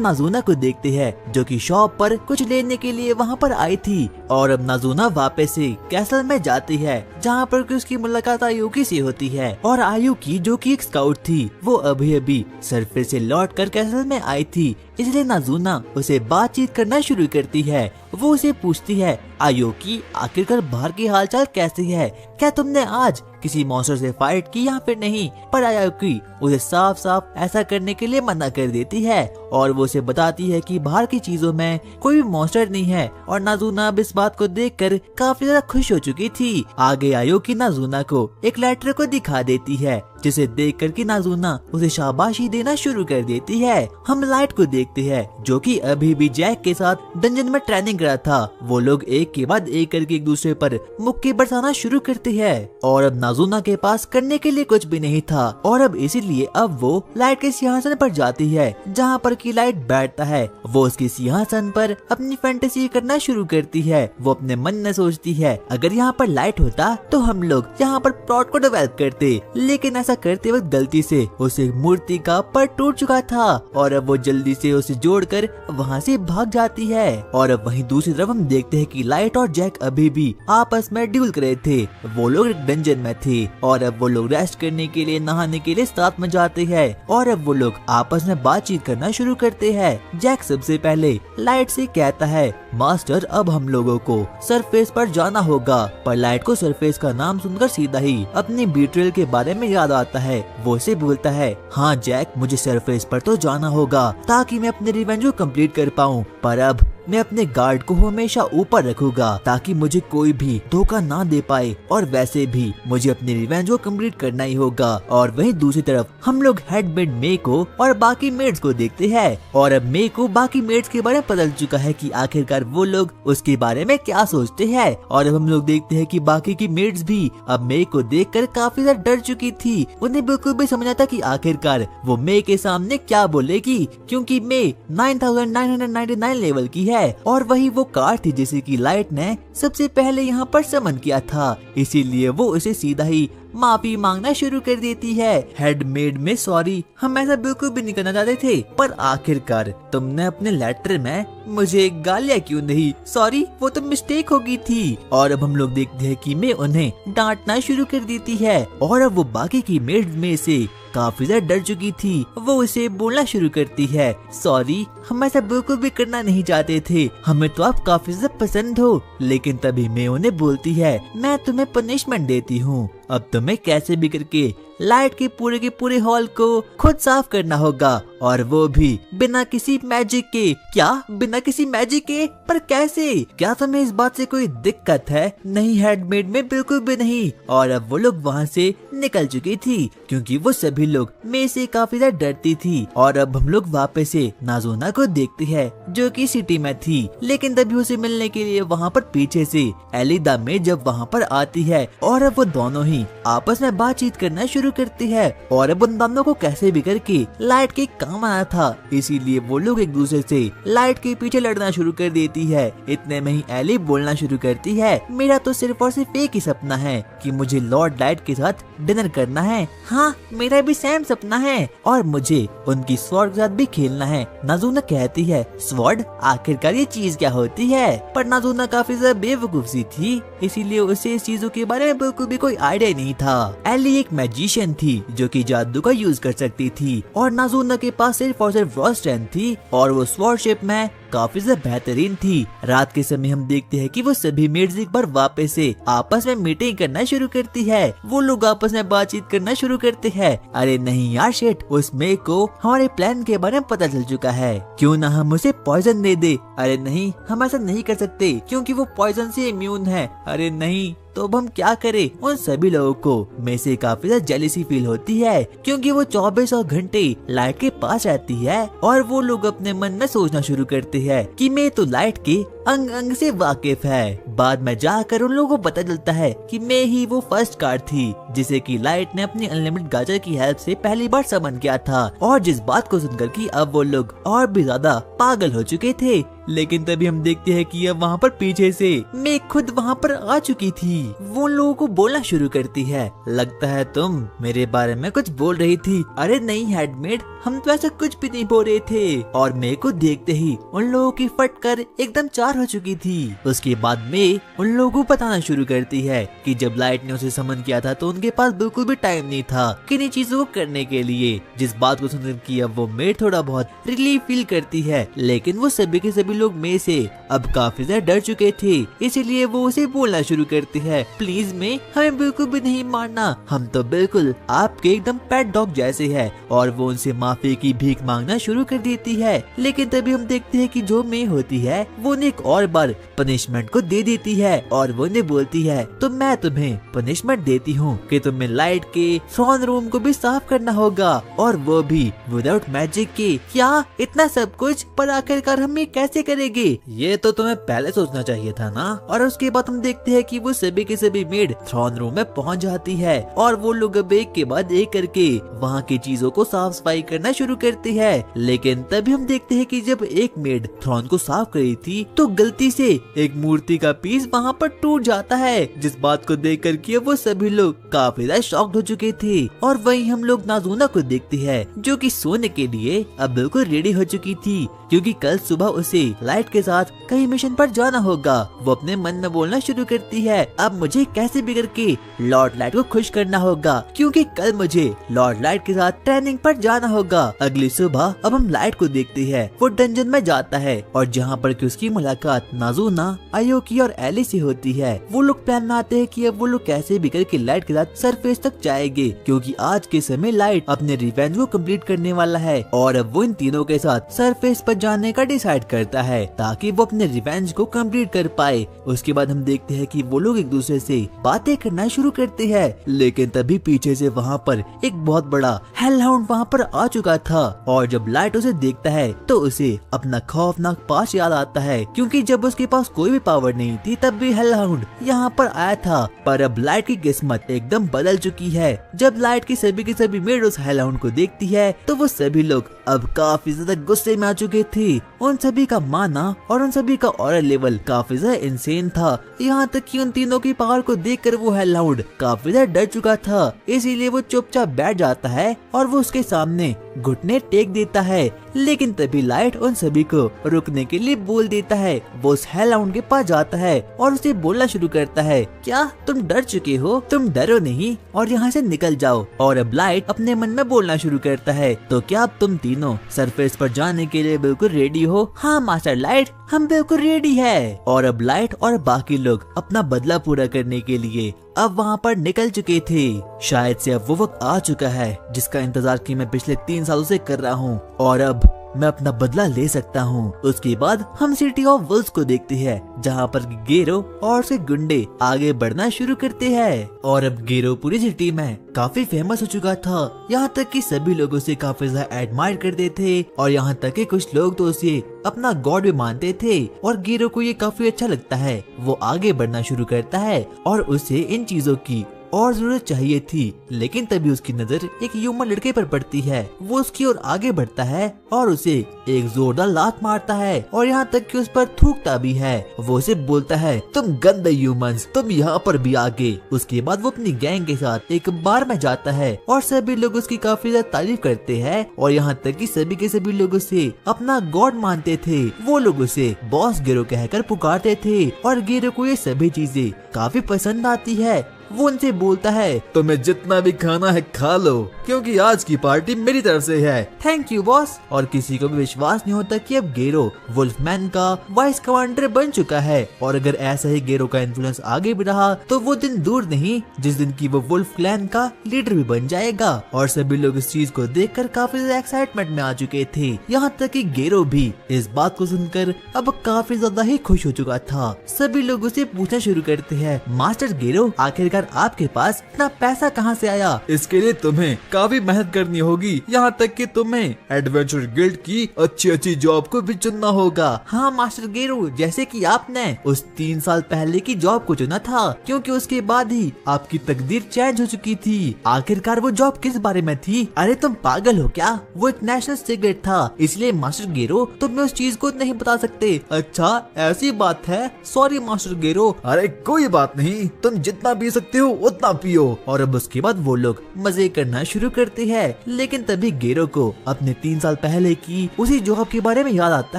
नाज़ुना को देखते हैं जो कि शॉप पर कुछ लेने के लिए वहाँ पर आई थी। और अब नाज़ुना वापस से कैसल में जाती है जहाँ पर उसकी मुलाकात आयुकी से होती है। और आयुकी जो कि एक स्काउट थी वो अभी अभी सरफेस से लौट कर कैसल में आई थी, इसलिए नाज़ुना उसे बातचीत करना शुरू करती है। वो उसे पूछती है आयुकी आखिरकार बाहर की हालचाल कैसी है, क्या तुमने आज किसी मॉन्स्टर से फाइट की या फिर नहीं। पर आयुकी उसे साफ साफ ऐसा करने के लिए मना कर देती है और वो उसे बताती है कि बाहर की चीजों में कोई भी मॉन्स्टर नहीं है। और नाज़ुना अब इस बात को देखकर काफी ज्यादा खुश हो चुकी थी। आगे आयुकी नाज़ुना को एक लेटर को दिखा देती है जिसे देख कर की नाज़ुना उसे शाबाशी देना शुरू कर देती है। हम लाइट को देखते हैं जो कि अभी भी जैक के साथ डंजन में ट्रेनिंग कर रहा था। वो लोग एक के बाद एक करके एक दूसरे पर मुक्के बरसाना शुरू करते हैं और अब नाज़ुना के पास करने के लिए कुछ भी नहीं था और अब इसीलिए अब वो लाइट के सिंहासन पर जाती है जहाँ पर की लाइट बैठता है। वो उसके सिंहासन पर अपनी फैंटेसी करना शुरू करती है। वो अपने मन में सोचती है अगर यहाँ पर लाइट होता तो हम लोग यहाँ पर प्लॉट को डेवलप करते, लेकिन ऐसा करते वक्त गलती से उसे मूर्ति का पर टूट चुका था और अब वो जल्दी से उसे जोड़कर वहाँ से भाग जाती है। और अब वहीं दूसरी तरफ हम देखते हैं कि लाइट और जैक अभी भी आपस में ड्यूल कर रहे थे। वो लोग एक डंजन में थे और अब वो लोग रेस्ट करने के लिए नहाने के लिए साथ में जाते हैं और अब वो लोग आपस में बातचीत करना शुरू करते हैं। जैक सबसे पहले लाइट से कहता है मास्टर अब हम लोगों को सरफेस पर जाना होगा। पर लाइट को सरफेस का नाम सुनकर सीधा ही अपनी बीट्रेल के बारे में याद आता है। वो उसे बोलता है हाँ जैक मुझे सरफेस पर तो जाना होगा ताकि मैं अपने रिवेंज को कंप्लीट कर पाऊँ, पर अब मैं अपने गार्ड को हमेशा ऊपर रखूंगा ताकि मुझे कोई भी धोखा ना दे पाए और वैसे भी मुझे अपनी रिवेंज को कंप्लीट करना ही होगा। और वहीं दूसरी तरफ हम लोग हेडमेड मे को और बाकी मेड्स को देखते हैं और अब मे को बाकी मेड्स के बारे में पता चल चुका है कि आखिरकार वो लोग उसके बारे में क्या सोचते हैं। और अब हम लोग देखते हैं कि बाकी की मेड्स भी अब मे को देखकर काफी ज्यादा डर चुकी थी। उन्हें बिल्कुल भी समझ आता कि आखिरकार वो मे के सामने क्या बोलेगी क्योंकि मे 9999 लेवल की है और वही वो कार थी जिसे की लाइट ने सबसे पहले यहाँ पर समन किया था, इसीलिए वो उसे सीधा ही माफी मांगना शुरू कर देती है। हेडमेड में सॉरी हम ऐसा बिल्कुल भी नहीं करना चाहते थे, पर आखिरकार तुमने अपने लेटर में मुझे गालियाँ क्यों नहीं, सॉरी वो तो मिस्टेक हो गई थी। और अब हम लोग देखते हैं कि मैं उन्हें डांटना शुरू कर देती है और अब वो बाकी की मेड में से काफी ज्यादा डर चुकी थी। वो उसे बोलना शुरू करती है सॉरी हम ऐसा बिल्कुल भी करना नहीं चाहते थे, हमें तो आप काफी ज्यादा पसंद हो। लेकिन तभी मैं उन्हें बोलती है मैं तुम्हें पनिशमेंट देती हूँ, अब तुम्हें कैसे भी करके लाइट के पूरे हॉल को खुद साफ करना होगा और वो भी बिना किसी मैजिक के। क्या बिना किसी मैजिक के? पर कैसे? क्या तुम्हें इस बात से कोई दिक्कत है? नहीं हेडमेड में बिल्कुल भी नहीं। और अब वो लोग वहाँ से निकल चुकी थी क्योंकि वो सभी लोग मे से काफी ज्यादा डरती थी। और अब हम लोग वापस से नाज़ुना को देखते हैं जो कि सिटी में थी, लेकिन तभी उसे मिलने के लिए वहाँ पर पीछे से एलिदा में जब वहाँ पर आती है और अब वो दोनों ही आपस में बातचीत करना शुरू करती है। और अब उन दोनों को कैसे भी करके लाइट के काम आना था, इसीलिए वो लोग एक दूसरे से लाइट के पीछे लड़ना शुरू कर देती है। इतने में ही एली बोलना शुरू करती है मेरा तो सिर्फ और सिर्फ एक ही सपना है कि मुझे लॉर्ड लाइट के साथ डिनर करना है। हाँ मेरा भी सेम सपना है और मुझे उनकी स्वॉर्ड के साथ भी खेलना है। नाज़ुना कहती है स्वॉर्ड आखिरकार ये चीज क्या होती है? पर नाज़ुना काफी ज्यादा बेवकूफ सी थी, इसीलिए उसे इस चीजों के बारे में बिल्कुल भी कोई आइडिया ही नहीं था। एली एक मैजिशियन थी जो कि जादू का यूज कर सकती थी और नाज़ुना के पास सिर्फ और सिर्फ रॉ स्ट्रेंथ थी और वो स्वॉर्डशिप में काफी ज्यादा बेहतरीन थी। रात के समय हम देखते हैं कि वो सभी मेड्स एक बार वापस से आपस में मीटिंग करना शुरू करती है। वो लोग आपस में बातचीत करना शुरू करते हैं। अरे नहीं यार शिट, उस मेघ को हमारे प्लान के बारे में पता चल चुका है, क्यों ना हम उसे पॉइजन दे दे। अरे नहीं, हम ऐसा नहीं कर सकते क्योंकि वो पॉइजन से इम्यून है। अरे नहीं, तो अब हम क्या करें। उन सभी लोगों को में से काफी ज्यादा जेलिसी फील होती है क्योंकि वो 24 घंटे लाइट के पास रहती है और वो लोग अपने मन में सोचना शुरू करते हैं कि मैं तो लाइट के अंग अंग से वाकिफ है। बाद में जाकर उन लोगों को पता चलता है कि मैं ही वो फर्स्ट कार्ड थी जिसे कि लाइट ने अपनी अनलिमिटेड गाजर की हेल्प से पहली बार समन किया था। और जिस बात को सुनकर कि अब वो लोग और भी ज्यादा पागल हो चुके थे। लेकिन तभी हम देखते हैं कि अब वहाँ पर पीछे से मैं खुद वहाँ पर आ चुकी थी। वो लोगों को बोलना शुरू करती है, लगता है तुम मेरे बारे में कुछ बोल रही थी। अरे नहीं हेडमेड, हम तो ऐसा कुछ भी नहीं बोल रहे थे। और मैं को देखते ही उन लोगों की फटकर एकदम चार हो चुकी थी। उसके बाद मैं उन लोगों को बताना शुरू करती है कि जब लाइट ने उसे समन किया था तो उनके पास बिल्कुल भी टाइम नहीं था किन्हीं चीजों को करने के लिए। जिस बात को सुनकर कि अब वो मेड थोड़ा बहुत रिलीफ फील करती है, लेकिन वो सभी के सभी लोग में से अब काफी ज्यादा डर चुके थे, इसीलिए वो उसे बोलना शुरू करती है, प्लीज में हमें बिल्कुल भी नहीं मारना, हम तो बिल्कुल आपके एकदम पेट डॉग जैसे है। और वो उनसे माफी की भीख मांगना शुरू कर देती है। लेकिन तभी हम देखते हैं कि जो मे होती है वो उन्हें एक और बार पनिशमेंट को दे देती है और वो उन्हें बोलती है तो मैं तुम्हें पनिशमेंट देती हूँ कि तुम्हें लाइट के थ्रोन रूम को भी साफ करना होगा और वो भी विदाउट मैजिक के। क्या इतना सब कुछ, पर आखिरकार हम ये कैसे करेंगे? ये तो तुम्हें पहले सोचना चाहिए था ना। और उसके बाद हम देखते हैं कि वो सभी के सभी मेड थ्रोन रूम में पहुंच जाती है और वो लोग अब एक के बाद एक करके वहाँ की चीजों को साफ सफाई करना शुरू करती है। लेकिन तभी हम देखते हैं कि जब एक मेड थ्रोन को साफ कर रही थी तो गलती से एक मूर्ति का पीस वहाँ पर टूट जाता है, जिस बात को देख कर के वो सभी लोग काफी ज्यादा शॉक्ड हो चुके थे। और वहीं हम लोग नाज़ुना को देखते हैं जो कि सोने के लिए अब बिल्कुल रेडी हो चुकी थी क्योंकि कल सुबह उसे लाइट के साथ कहीं मिशन पर जाना होगा। वो अपने मन में बोलना शुरू करती है, अब मुझे कैसे भी करके लॉर्ड लाइट को खुश करना होगा क्योंकि कल मुझे लॉर्ड लाइट के साथ ट्रेनिंग पर जाना होगा। अगली सुबह अब हम लाइट को देखते हैं, वो डंजन में जाता है और जहाँ पर कि उसकी मुलाकात नाज़ुना, आयोकी और एली से होती है। वो लोग प्लान बनाते हैं कि अब वो लोग कैसे भी करके लाइट के साथ सरफेस तक जाएंगे क्योंकि आज के समय लाइट अपने रिवेंज को कंप्लीट करने वाला है और अब वो इन तीनों के साथ सरफेस पर जाने का डिसाइड करता है ताकि वो अपने रिवेंज को कंप्लीट कर पाए। उसके बाद हम देखते हैं कि वो लोग एक दूसरे से बातें करना शुरू करते हैं। लेकिन तभी पीछे से वहाँ पर एक बहुत बड़ा हेलहाउंड वहाँ पर आ चुका था और जब लाइट उसे देखता है तो उसे अपना खौफनाक पास याद आता है क्योंकि जब उसके पास कोई भी पावर नहीं थी तब भी हेलहाउंड यहाँ पर आया था। पर अब लाइट की किस्मत एकदम बदल चुकी है। जब लाइट की सभी की सभी मेड उस हेलहाउंड को देखती है तो वो सभी लोग अब काफी ज्यादा गुस्से में आ चुके थे। उन सभी का माना और उन सभी का ऑरल लेवल काफी ज्यादा इंसेन था, यहाँ तक कि उन तीनों की पावर को देखकर वो हेलहाउंड काफी ज्यादा डर चुका था। इसीलिए वो चुपचाप बैठ जाता है और वो उसके सामने घुटने टेक देता है। लेकिन तभी लाइट उन सभी को रुकने के लिए बोल देता है। वो उस हेलहाउंड के पास जाता है और उसे बोलना शुरू करता है, क्या तुम डर चुके हो? तुम डरो नहीं और यहाँ से निकल जाओ। और अब लाइट अपने मन में बोलना शुरू करता है, तो क्या अब तुम तीनों सरफेस पर जाने के लिए बिल्कुल रेडी हो? हाँ मास्टर लाइट, हम बिल्कुल रेडी है। और अब लाइट और बाकी लोग अपना बदला पूरा करने के लिए अब वहाँ पर निकल चुके थे। शायद से अब वो वक्त आ चुका है जिसका इंतजार की मैं पिछले 3 सालों से कर रहा हूँ और अब मैं अपना बदला ले सकता हूँ। उसके बाद हम सिटी ऑफ वुल्व्स को देखते हैं जहाँ पर गेरो और उसके गुंडे आगे बढ़ना शुरू करते हैं। और अब गेरो पूरी सिटी में काफी फेमस हो चुका था, यहाँ तक कि सभी लोग उसे काफी ज्यादा एडमायर करते थे और यहाँ तक कि कुछ लोग तो उसे अपना गॉड भी मानते थे। और गेरो को ये काफी अच्छा लगता है, वो आगे बढ़ना शुरू करता है और उसे इन चीजों की और जरूरत चाहिए थी। लेकिन तभी उसकी नजर एक ह्यूमन लड़के पर पड़ती है। वो उसकी ओर आगे बढ़ता है और उसे एक जोरदार लात मारता है और यहाँ तक कि उस पर थूकता भी है। वो उसे बोलता है, तुम गंदे ह्यूमंस, तुम यहाँ पर भी आगे। उसके बाद वो अपनी गैंग के साथ एक बार में जाता है और सभी लोग उसकी काफी ज्यादा तारीफ करते हैं और यहाँ तक कि सभी के सभी लोग उसे अपना गॉड मानते थे। वो लोग उसे बॉस गेरो कहकर पुकारते थे और गेरो को ये सभी चीजें काफी पसंद आती है। वो उनसे बोलता है तुम्हें जितना भी खाना है खा लो, क्योंकि आज की पार्टी मेरी तरफ से है। Thank you boss. और किसी को भी विश्वास नहीं होता कि अब गेरो वुल्फमैन का वाइस कमांडर बन चुका है। और अगर ऐसा ही गेरो का इन्फ्लुएंस आगे भी रहा तो वो दिन दूर नहीं जिस दिन की वो वुल्फ क्लैन का लीडर भी बन जाएगा। और सभी लोग इस चीज को देखकर काफी ज्यादा एक्साइटमेंट में आ चुके थे, यहाँ तक कि गेरो भी इस बात को सुनकर अब काफी ज्यादा ही खुश हो चुका था। सभी लोग उसे पूछना शुरू करते हैं, मास्टर गेरो आखिरकार आपके पास इतना पैसा कहाँ से आया? इसके लिए तुम्हें काफी मेहनत करनी होगी, यहाँ तक कि तुम्हें एडवेंचर गिल्ड की अच्छी जॉब को भी चुनना होगा। हाँ मास्टर गेरो, जैसे कि आपने उस 3 साल पहले की जॉब को चुना था, क्योंकि उसके बाद ही आपकी तकदीर चेंज हो चुकी थी। आखिरकार वो जॉब किस बारे में थी? अरे तुम पागल हो क्या? वो एक नेशनल सीक्रेट था, इसलिए मास्टर गेरो तुम्हें उस चीज को नहीं बता सकते। अच्छा ऐसी बात है, सॉरी मास्टर गेरो। अरे कोई बात नहीं, तुम जितना पी सकते हो उतना पियो। और अब उसके बाद वो लोग मजे करना शुरू करते हैं। लेकिन तभी गेरो को अपने 3 साल पहले की उसी जॉब के बारे में याद आता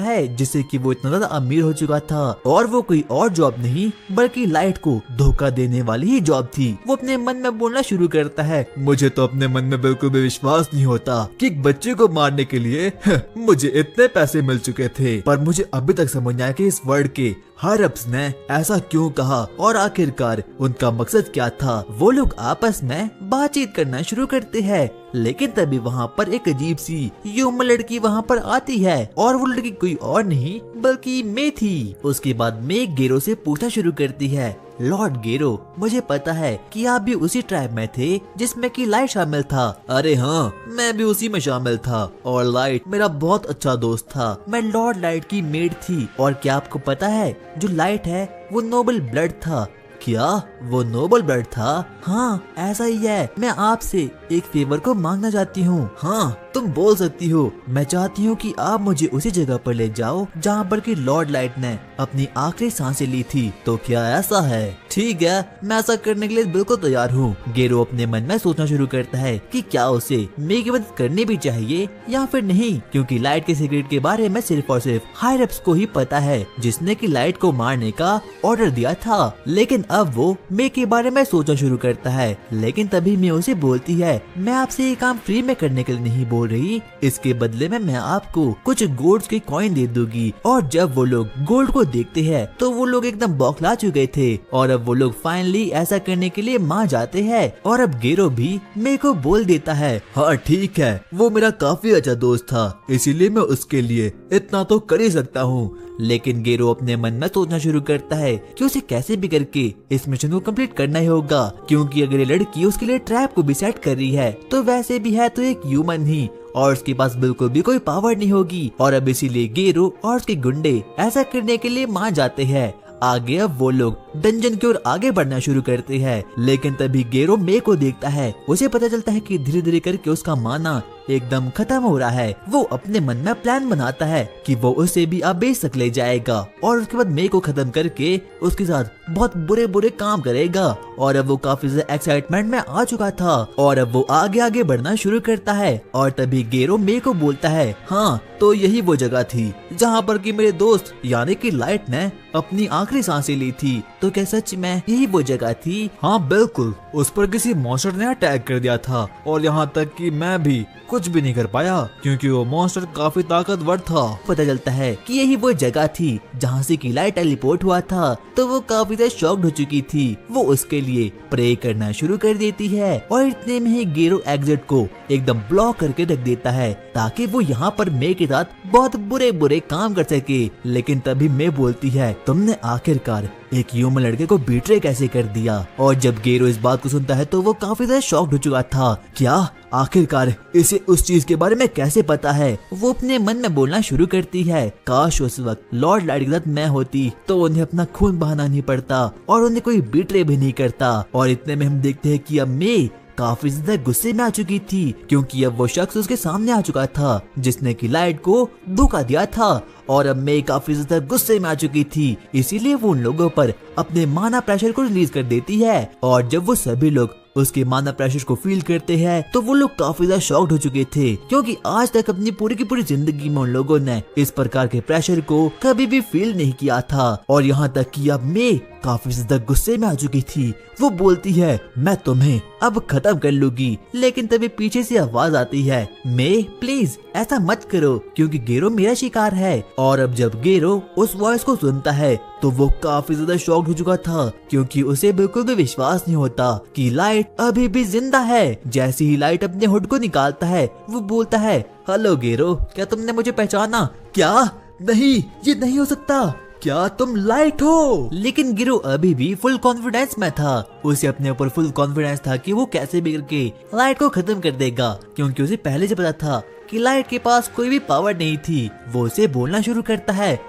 है जिससे कि वो इतना ज्यादा अमीर हो चुका था। और वो कोई और जॉब नहीं बल्कि लाइट को धोखा देने वाली ही जॉब थी। वो अपने मन में बोलना शुरू करता है, मुझे तो अपने मन में बिल्कुल भी विश्वास नहीं होता कि एक बच्चे को मारने के लिए मुझे इतने पैसे मिल चुके थे। पर मुझे अभी तक समझ नहीं आया कि इस वर्ड के हायरअप्स ने ऐसा क्यों कहा और आखिरकार उनका मकसद क्या था। वो लोग आपस में बातचीत करना शुरू करते हैं, लेकिन तभी वहाँ पर एक अजीब सी ह्यूमन लड़की वहाँ पर आती है। और वो लड़की कोई और नहीं बल्कि मे थी। उसके बाद मे गेरो से पूछना शुरू करती है, लॉर्ड गेरो मुझे पता है कि आप भी उसी ट्राइब में थे जिसमें कि लाइट शामिल था। अरे हाँ, मैं भी उसी में शामिल था और लाइट मेरा बहुत अच्छा दोस्त था। मैं लॉर्ड लाइट की मेड थी। और क्या आपको पता है जो लाइट है वो नोबल ब्लड था? क्या वो नोबल ब्लड था? हाँ ऐसा ही है। मैं आपसे एक फेवर को मांगना चाहती हूँ। हाँ तुम बोल सकती हो। मैं चाहती हूँ कि आप मुझे उसी जगह पर ले जाओ जहाँ पर कि लॉर्ड लाइट ने अपनी आखिरी सांसें ली थी। तो क्या ऐसा है? ठीक है, मैं ऐसा करने के लिए बिल्कुल तैयार हूँ। गेरो अपने मन में सोचना शुरू करता है कि क्या उसे मे की मदद करनी भी चाहिए या फिर नहीं, क्योंकि लाइट के सीक्रेट के बारे में सिर्फ और सिर्फ हायरअप्स को ही पता है जिसने की लाइट को मारने का ऑर्डर दिया था। लेकिन अब वो मे के बारे में सोचना शुरू करता है। लेकिन तभी मे उसे बोलती है, मैं आपसे ये काम फ्री में करने के लिए नहीं बोल रही, इसके बदले में मैं आपको कुछ गोल्ड के कॉइन दे दूंगी। और जब वो लोग गोल्ड को देखते हैं तो वो लोग एकदम बौखला चुके थे। और अब वो लोग फाइनली ऐसा करने के लिए मान जाते हैं। और अब गेरो भी मे को बोल देता है, हाँ ठीक है, वो मेरा काफी अच्छा दोस्त था, इसीलिए मैं उसके लिए इतना तो कर ही सकता हूँ। लेकिन गेरो अपने मन में सोचना शुरू करता है कि उसे कैसे भी करके इस मिशन को कंप्लीट करना ही होगा, क्योंकि अगर ये लड़की उसके लिए ट्रैप को भी सेट कर रही है तो वैसे भी है तो एक ह्यूमन ही और उसके पास बिल्कुल भी कोई पावर नहीं होगी। और अब इसीलिए गेरो और उसके गुंडे ऐसा करने के लिए मान जाते हैं। आगे अब वो लोग डंजन की ओर आगे बढ़ना शुरू करते हैं। लेकिन तभी गेरो मे को देखता है। उसे पता चलता है कि धीरे धीरे करके उसका माना एकदम खत्म हो रहा है। वो अपने मन में प्लान बनाता है कि वो उसे भी अब बेच तक ले जाएगा और उसके बाद मे को खत्म करके उसके साथ बहुत बुरे बुरे काम करेगा। और अब वो काफी ज्यादा एक्साइटमेंट में आ चुका था और अब वो आगे आगे बढ़ना शुरू करता है। और तभी गेरो मे को बोलता है, हाँ तो यही वो जगह थी जहाँ पर कि मेरे दोस्त यानी कि लाइट ने अपनी आखिरी सांसें ली थी। तो क्या सच में यही वो जगह थी? हाँ बिल्कुल, उस पर किसी मॉन्स्टर ने अटैक कर दिया था और यहाँ तक कि मैं भी कुछ भी नहीं कर पाया क्योंकि वो मॉन्स्टर काफी ताकतवर था। पता चलता है कि यही वो जगह थी जहाँ से की लाइट टेलीपोर्ट हुआ था। तो वो काफी ज्यादा शॉक्ड हो चुकी थी। वो उसके लिए प्रे करना शुरू कर देती है और इतने में ही गेरो एग्जिट को एकदम ब्लॉक करके रख देता है ताकि वो यहाँ पर मे के साथ बहुत बुरे बुरे काम कर सके। लेकिन तभी मे बोलती है, तुमने आखिरकार एक ह्यूमन लड़के को बीट्रे कैसे कर दिया? और जब गेरो इस बात को सुनता है तो वो काफी ज्यादा शॉक्ड हो चुका था। क्या आखिरकार इसे उस चीज के बारे में कैसे पता है? वो अपने मन में बोलना शुरू करती है, काश उस वक्त लॉर्ड लाइट के साथ मैं होती तो उन्हें अपना खून बहाना नहीं पड़ता और उन्हें कोई बीट्रे भी नहीं करता। और इतने में हम देखते हैं कि अब मे काफी ज्यादा गुस्से में आ चुकी थी क्योंकि अब वो शख्स उसके सामने आ चुका था जिसने की लाइट को धोखा दिया था। और अब मे काफी ज्यादा गुस्से में आ चुकी थी, इसीलिए वो उन लोगों पर अपने माना प्रेशर को रिलीज कर देती है। और जब वो सभी लोग उसके माना प्रेशर को फील करते हैं तो वो लोग काफी ज्यादा शॉक्ड हो चुके थे क्योंकि आज तक अपनी पूरी की पूरी जिंदगी में उन लोगों ने इस प्रकार के प्रेशर को कभी भी फील नहीं किया था। और यहाँ तक कि अब मे काफी ज्यादा गुस्से में आ चुकी थी। वो बोलती है मैं तुम्हें अब खत्म कर लूंगी, लेकिन तभी पीछे से आवाज आती है मे प्लीज ऐसा मत करो क्योंकि गेरो मेरा शिकार है। और अब जब गेरो उस वॉइस को सुनता है तो वो काफी ज्यादा शॉक्ड हो चुका था क्योंकि उसे बिल्कुल भी विश्वास नहीं होता कि लाइट अभी भी जिंदा है। जैसे ही लाइट अपने हुड को निकालता है वो बोलता है हेलो गेरो, क्या तुमने मुझे पहचाना? क्या? नहीं, ये नहीं हो सकता, क्या तुम लाइट हो? लेकिन गिरो अभी भी फुल कॉन्फिडेंस में था। उसे अपने ऊपर फुल कॉन्फिडेंस था कि वो कैसे भी करके लाइट को खत्म कर देगा क्योंकि उसे पहले से पता था कि लाइट के पास कोई भी पावर नहीं थी। वो उसे बोलना शुरू करता है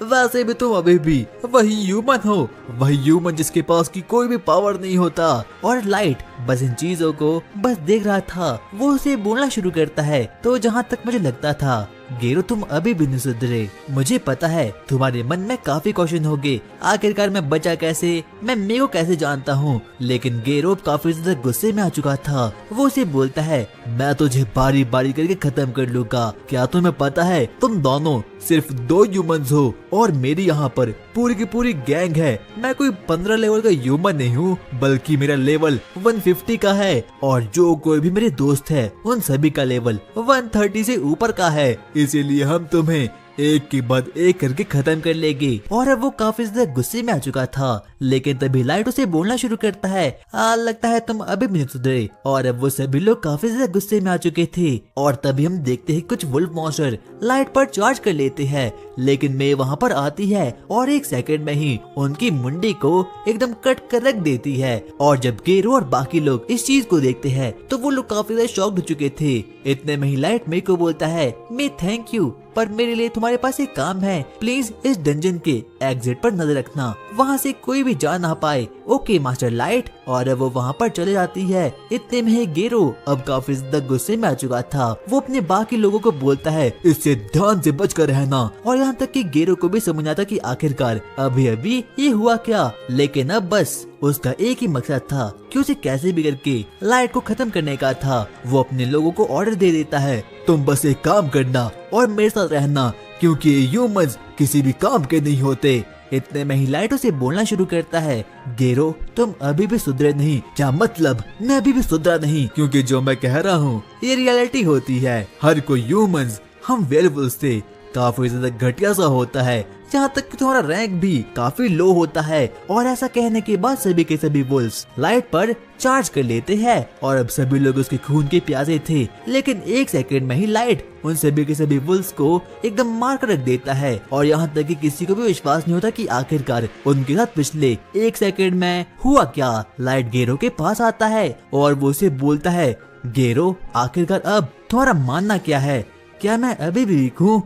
वैसे भी तुम अभी भी वही ह्यूमन हो, वही ह्यूमन जिसके पास की कोई भी पावर नहीं होता। और लाइट बस इन चीजों को बस देख रहा था। वो उसे बोलना शुरू करता है तो जहाँ तक मुझे लगता था गेरो तुम अभी भी नहीं सुधरे। मुझे पता है तुम्हारे मन में काफी क्वेश्चन होंगे, आखिरकार मैं बचा कैसे, मैं मेरे को कैसे जानता हूँ। लेकिन गेरो काफी ज्यादा गुस्से में आ चुका था। वो उसे बोलता है मैं तुझे बारी बारी करके खत्म कर लूंगा। क्या तुम्हें पता है तुम दोनों सिर्फ 2 ह्यूमंस हो और मेरी यहाँ पर पूरी की पूरी गैंग है। मैं कोई 15 लेवल का ह्यूमन नहीं हूँ बल्कि मेरा लेवल 150 का है और जो कोई भी मेरे दोस्त है उन सभी का लेवल 130 से ऊपर का है। इसीलिए हम तुम्हें एक के बाद एक करके खत्म कर लेंगे। और अब वो काफी ज्यादा गुस्से में आ चुका था। लेकिन तभी लाइट उसे बोलना शुरू करता है लगता है तुम अभी भी नहीं सुधरे। और अब वो सभी लोग काफी ज्यादा गुस्से में आ चुके थे। और तभी हम देखते हैं कुछ वुल्फ मॉन्स्टर लाइट पर चार्ज कर लेते हैं। लेकिन मे वहाँ पर आती है और 1 सेकंड में ही उनकी मुंडी को एकदम कट कर रख देती है। और जब गेरो और बाकी लोग इस चीज को देखते हैं तो वो लोग काफी ज्यादा शॉक्ड हो चुके थे। इतने में ही लाइट मे को बोलता है मे थैंक यू, पर मेरे लिए तुम्हारे पास एक काम है। प्लीज इस डंजन के एग्जिट पर नजर रखना, वहाँ से कोई भी जा ना पाए। Okay master light. और अब वो वहाँ पर चले जाती है। इतने में ही गेरो अब काफी ज्यादा गुस्से में आ चुका था। वो अपने बाकी लोगों को बोलता है इससे ध्यान से बच कर रहना। और यहाँ तक कि गेरो को भी समझ आता कि आखिरकार अभी अभी ये हुआ क्या। लेकिन अब बस उसका एक ही मकसद था कि उसे कैसे भी करके लाइट को खत्म करने का था। वो अपने लोगों को ऑर्डर दे देता है तुम बस एक काम करना और मेरे साथ रहना क्योंकि ह्यूमंस किसी भी काम के नहीं होते। इतने में ही लाइट उसे बोलना शुरू करता है गेरो तुम अभी भी सुधरे नहीं। क्या मतलब? मैं अभी भी सुधरा नहीं क्योंकि जो मैं कह रहा हूँ ये रियलिटी होती है। हर कोई ह्यूमंस हम वेयरवुल्फ से काफी ज्यादा घटिया सा होता है, यहाँ तक कि तुम्हारा रैंक भी काफी लो होता है। और ऐसा कहने के बाद सभी के सभी वुल्फ्स लाइट पर चार्ज कर लेते हैं। और अब सभी लोग उसके खून के प्यासे थे। लेकिन 1 सेकंड में ही लाइट उन सभी के सभी वुल्फ्स को एकदम मार कर रख देता है। और यहाँ तक कि किसी को भी विश्वास नहीं होता कि आखिरकार उनके साथ पिछले 1 सेकंड में हुआ क्या। लाइट गेरो के पास आता है और वो उसे बोलता है गेरो आखिरकार अब तुम्हारा मानना क्या है? क्या मैं अभी भी वीक हूँ?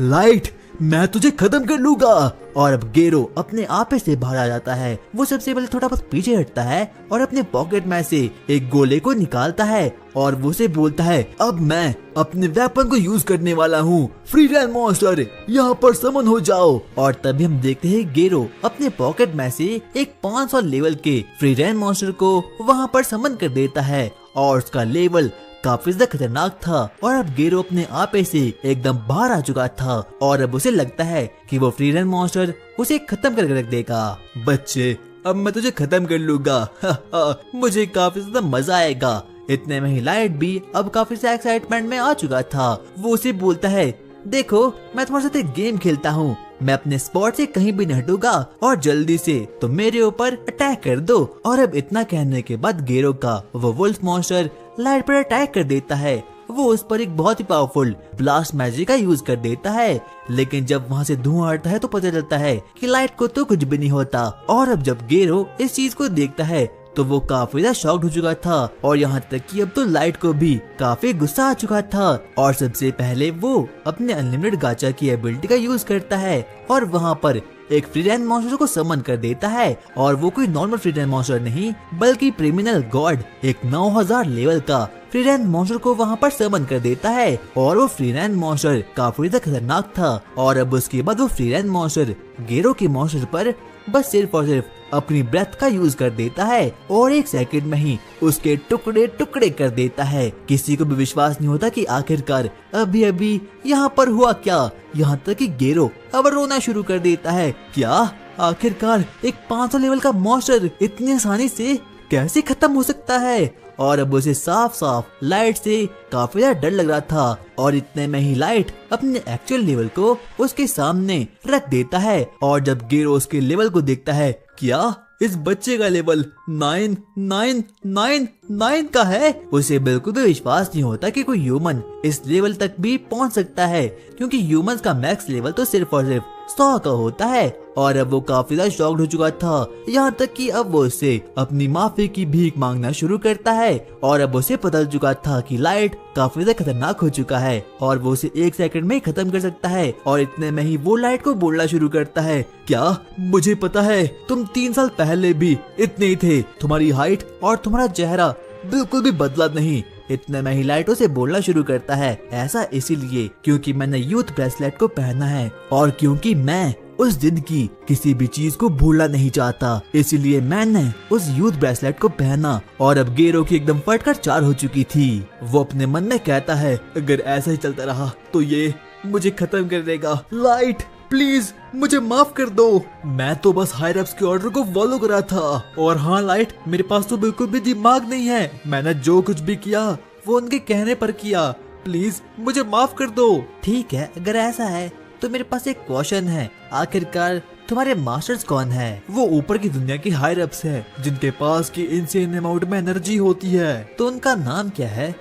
लाइट मैं तुझे खत्म कर लूंगा। और अब गेरो अपने आपे से बाहर आ जाता है। वो सबसे पहले थोड़ा बहुत पीछे हटता है और अपने पॉकेट में से एक गोले को निकालता है और वो से बोलता है अब मैं अपने वेपन को यूज करने वाला हूँ। फ्री रैन मॉन्स्टर यहाँ पर समन हो जाओ। और तभी हम देखते हैं गेरो अपने पॉकेट में से एक 500 लेवल के फ्री रैन मॉन्स्टर को वहाँ पर समन कर देता है। और उसका लेवल काफी ज्यादा खतरनाक था। और अब गेरो अपने आपे से एकदम बाहर आ चुका था। और अब उसे लगता है कि वो फ्री रैन मॉन्स्टर उसे खत्म करके रख देगा। बच्चे अब मैं तुझे खत्म कर लूंगा। मुझे काफी ज्यादा मजा आएगा। इतने में ही लाइट भी अब काफी ज्यादा एक्साइटमेंट में आ चुका था। वो उसे बोलता है देखो मैं तुम्हारे साथ एक गेम खेलता हूँ, मैं अपने स्पॉट से कहीं भी नहीं हटूंगा और जल्दी से तुम मेरे ऊपर अटैक कर दो। और अब इतना कहने के बाद गेरो का वो वुल्फ मॉन्स्टर लाइट पर अटैक कर देता है। वो उस पर एक बहुत ही पावरफुल ब्लास्ट मैजिक का यूज कर देता है। लेकिन जब वहाँ से धुआं हटता है तो पता चलता है कि लाइट को तो कुछ भी नहीं होता। और अब जब गेरो इस चीज को देखता है तो वो काफी ज्यादा शॉक्ड हो चुका था। और यहाँ तक कि अब तो लाइट को भी काफी गुस्सा आ चुका था। और सबसे पहले वो अपने अनलिमिटेड गाचा की एबिलिटी का यूज करता है और वहाँ पर एक फ्री रैन मॉन्स्टर को समन कर देता है। और वो कोई नॉर्मल फ्री रैन मॉन्स्टर नहीं बल्कि क्रिमिनल गॉड एक 9000 लेवल का फ्री रैन मॉन्स्टर को वहाँ पर समन कर देता है। और वो फ्री रैन मॉन्स्टर काफी ज्यादा खतरनाक था। और अब उसके बाद वो फ्री रैन मॉन्स्टर गेरो के मॉन्स्टर पर बस सिर्फ और सिर्फ अपनी ब्रेथ का यूज कर देता है और 1 सेकंड में ही उसके टुकड़े टुकड़े कर देता है। किसी को भी विश्वास नहीं होता कि आखिरकार अभी अभी यहाँ पर हुआ क्या। यहाँ तक कि गेरो अब रोना शुरू कर देता है। क्या आखिरकार एक 500 लेवल का मॉन्स्टर इतनी आसानी से कैसे खत्म हो सकता है। और अब उसे साफ साफ लाइट से काफी ज्यादा डर लग रहा था और इतने में ही लाइट अपने एक्चुअल लेवल को उसके सामने रख देता है। और जब गेरो उसके लेवल को देखता है, क्या इस बच्चे का लेवल 9999 का है। उसे बिल्कुल भी विश्वास नहीं होता कि कोई ह्यूमन इस लेवल तक भी पहुंच सकता है, क्योंकि ह्यूमंस का मैक्स लेवल तो सिर्फ और सिर्फ 100 का होता है। और अब वो काफी ज्यादा शॉक्ड हो चुका था, यहाँ तक कि अब वो उससे अपनी माफी की भीख मांगना शुरू करता है। और अब उसे पता चुका था कि लाइट काफी ज्यादा खतरनाक हो चुका है और वो उसे 1 सेकंड में ही खत्म कर सकता है। और इतने में ही वो लाइट को बोलना शुरू करता है, क्या मुझे पता है तुम 3 साल पहले भी इतने ही थे, तुम्हारी हाइट और तुम्हारा चेहरा बिल्कुल भी बदला नहीं। इतने में ही लाइट उसे बोलना शुरू करता है, ऐसा इसीलिए क्योंकि मैंने यूथ ब्रेसलेट को पहना है और क्योंकि मैं उस दिन की किसी भी चीज को भूलना नहीं चाहता, इसीलिए मैंने उस यूथ ब्रेसलेट को पहना। और अब गेरो की एकदम फटकर 4 हो चुकी थी। वो अपने मन में कहता है, अगर ऐसा ही चलता रहा तो ये मुझे खत्म कर देगा। लाइट प्लीज मुझे माफ कर दो, मैं तो बस हायर अप्स के ऑर्डर को फॉलो करा था। और हाँ लाइट, मेरे पास तो बिल्कुल भी दिमाग नहीं है, मैंने जो कुछ भी किया वो उनके कहने पर किया, प्लीज मुझे माफ कर दो। ठीक है, अगर ऐसा है तो मेरे पास एक क्वेश्चन है, आखिरकार तुम्हारे मास्टर्स कौन है? वो ऊपर की दुनिया की हायर अप्स है जिनके पास की इनसेन अमाउंट में एनर्जी होती है। तो उनका नाम क्या है?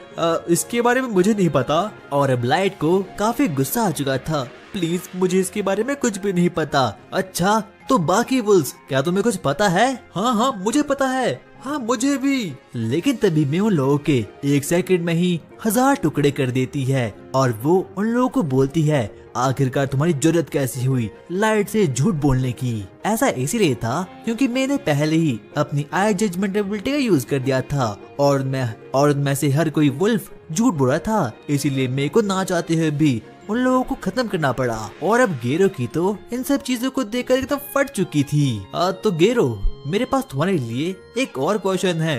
इसके बारे में मुझे नहीं पता। और अब लाइट को काफी गुस्सा आ चुका था, प्लीज मुझे इसके बारे में कुछ भी नहीं पता। अच्छा तो बाकी वुल्स, क्या तुम्हें कुछ पता है? हाँ मुझे पता है, हाँ मुझे भी। लेकिन तभी मैं उन लोगों के 1 सेकंड में ही 1000 टुकड़े कर देती है और वो उन लोगों को बोलती है, आखिरकार तुम्हारी जरूरत कैसी हुई लाइट से झूठ बोलने की? ऐसा इसीलिए था क्योंकि मैंने पहले ही अपनी आई जजमेंट एबिलिटी का यूज कर दिया था और उनमें से हर कोई वुल्फ झूठ बोल रहा था, इसीलिए मेरे को ना चाहते हुए भी उन लोगों को खत्म करना पड़ा। और अब गेरो की तो इन सब चीजों को देखकर एकदम फट चुकी थी। तो गेरो, मेरे पास तुम्हारे लिए एक और क्वेश्चन है,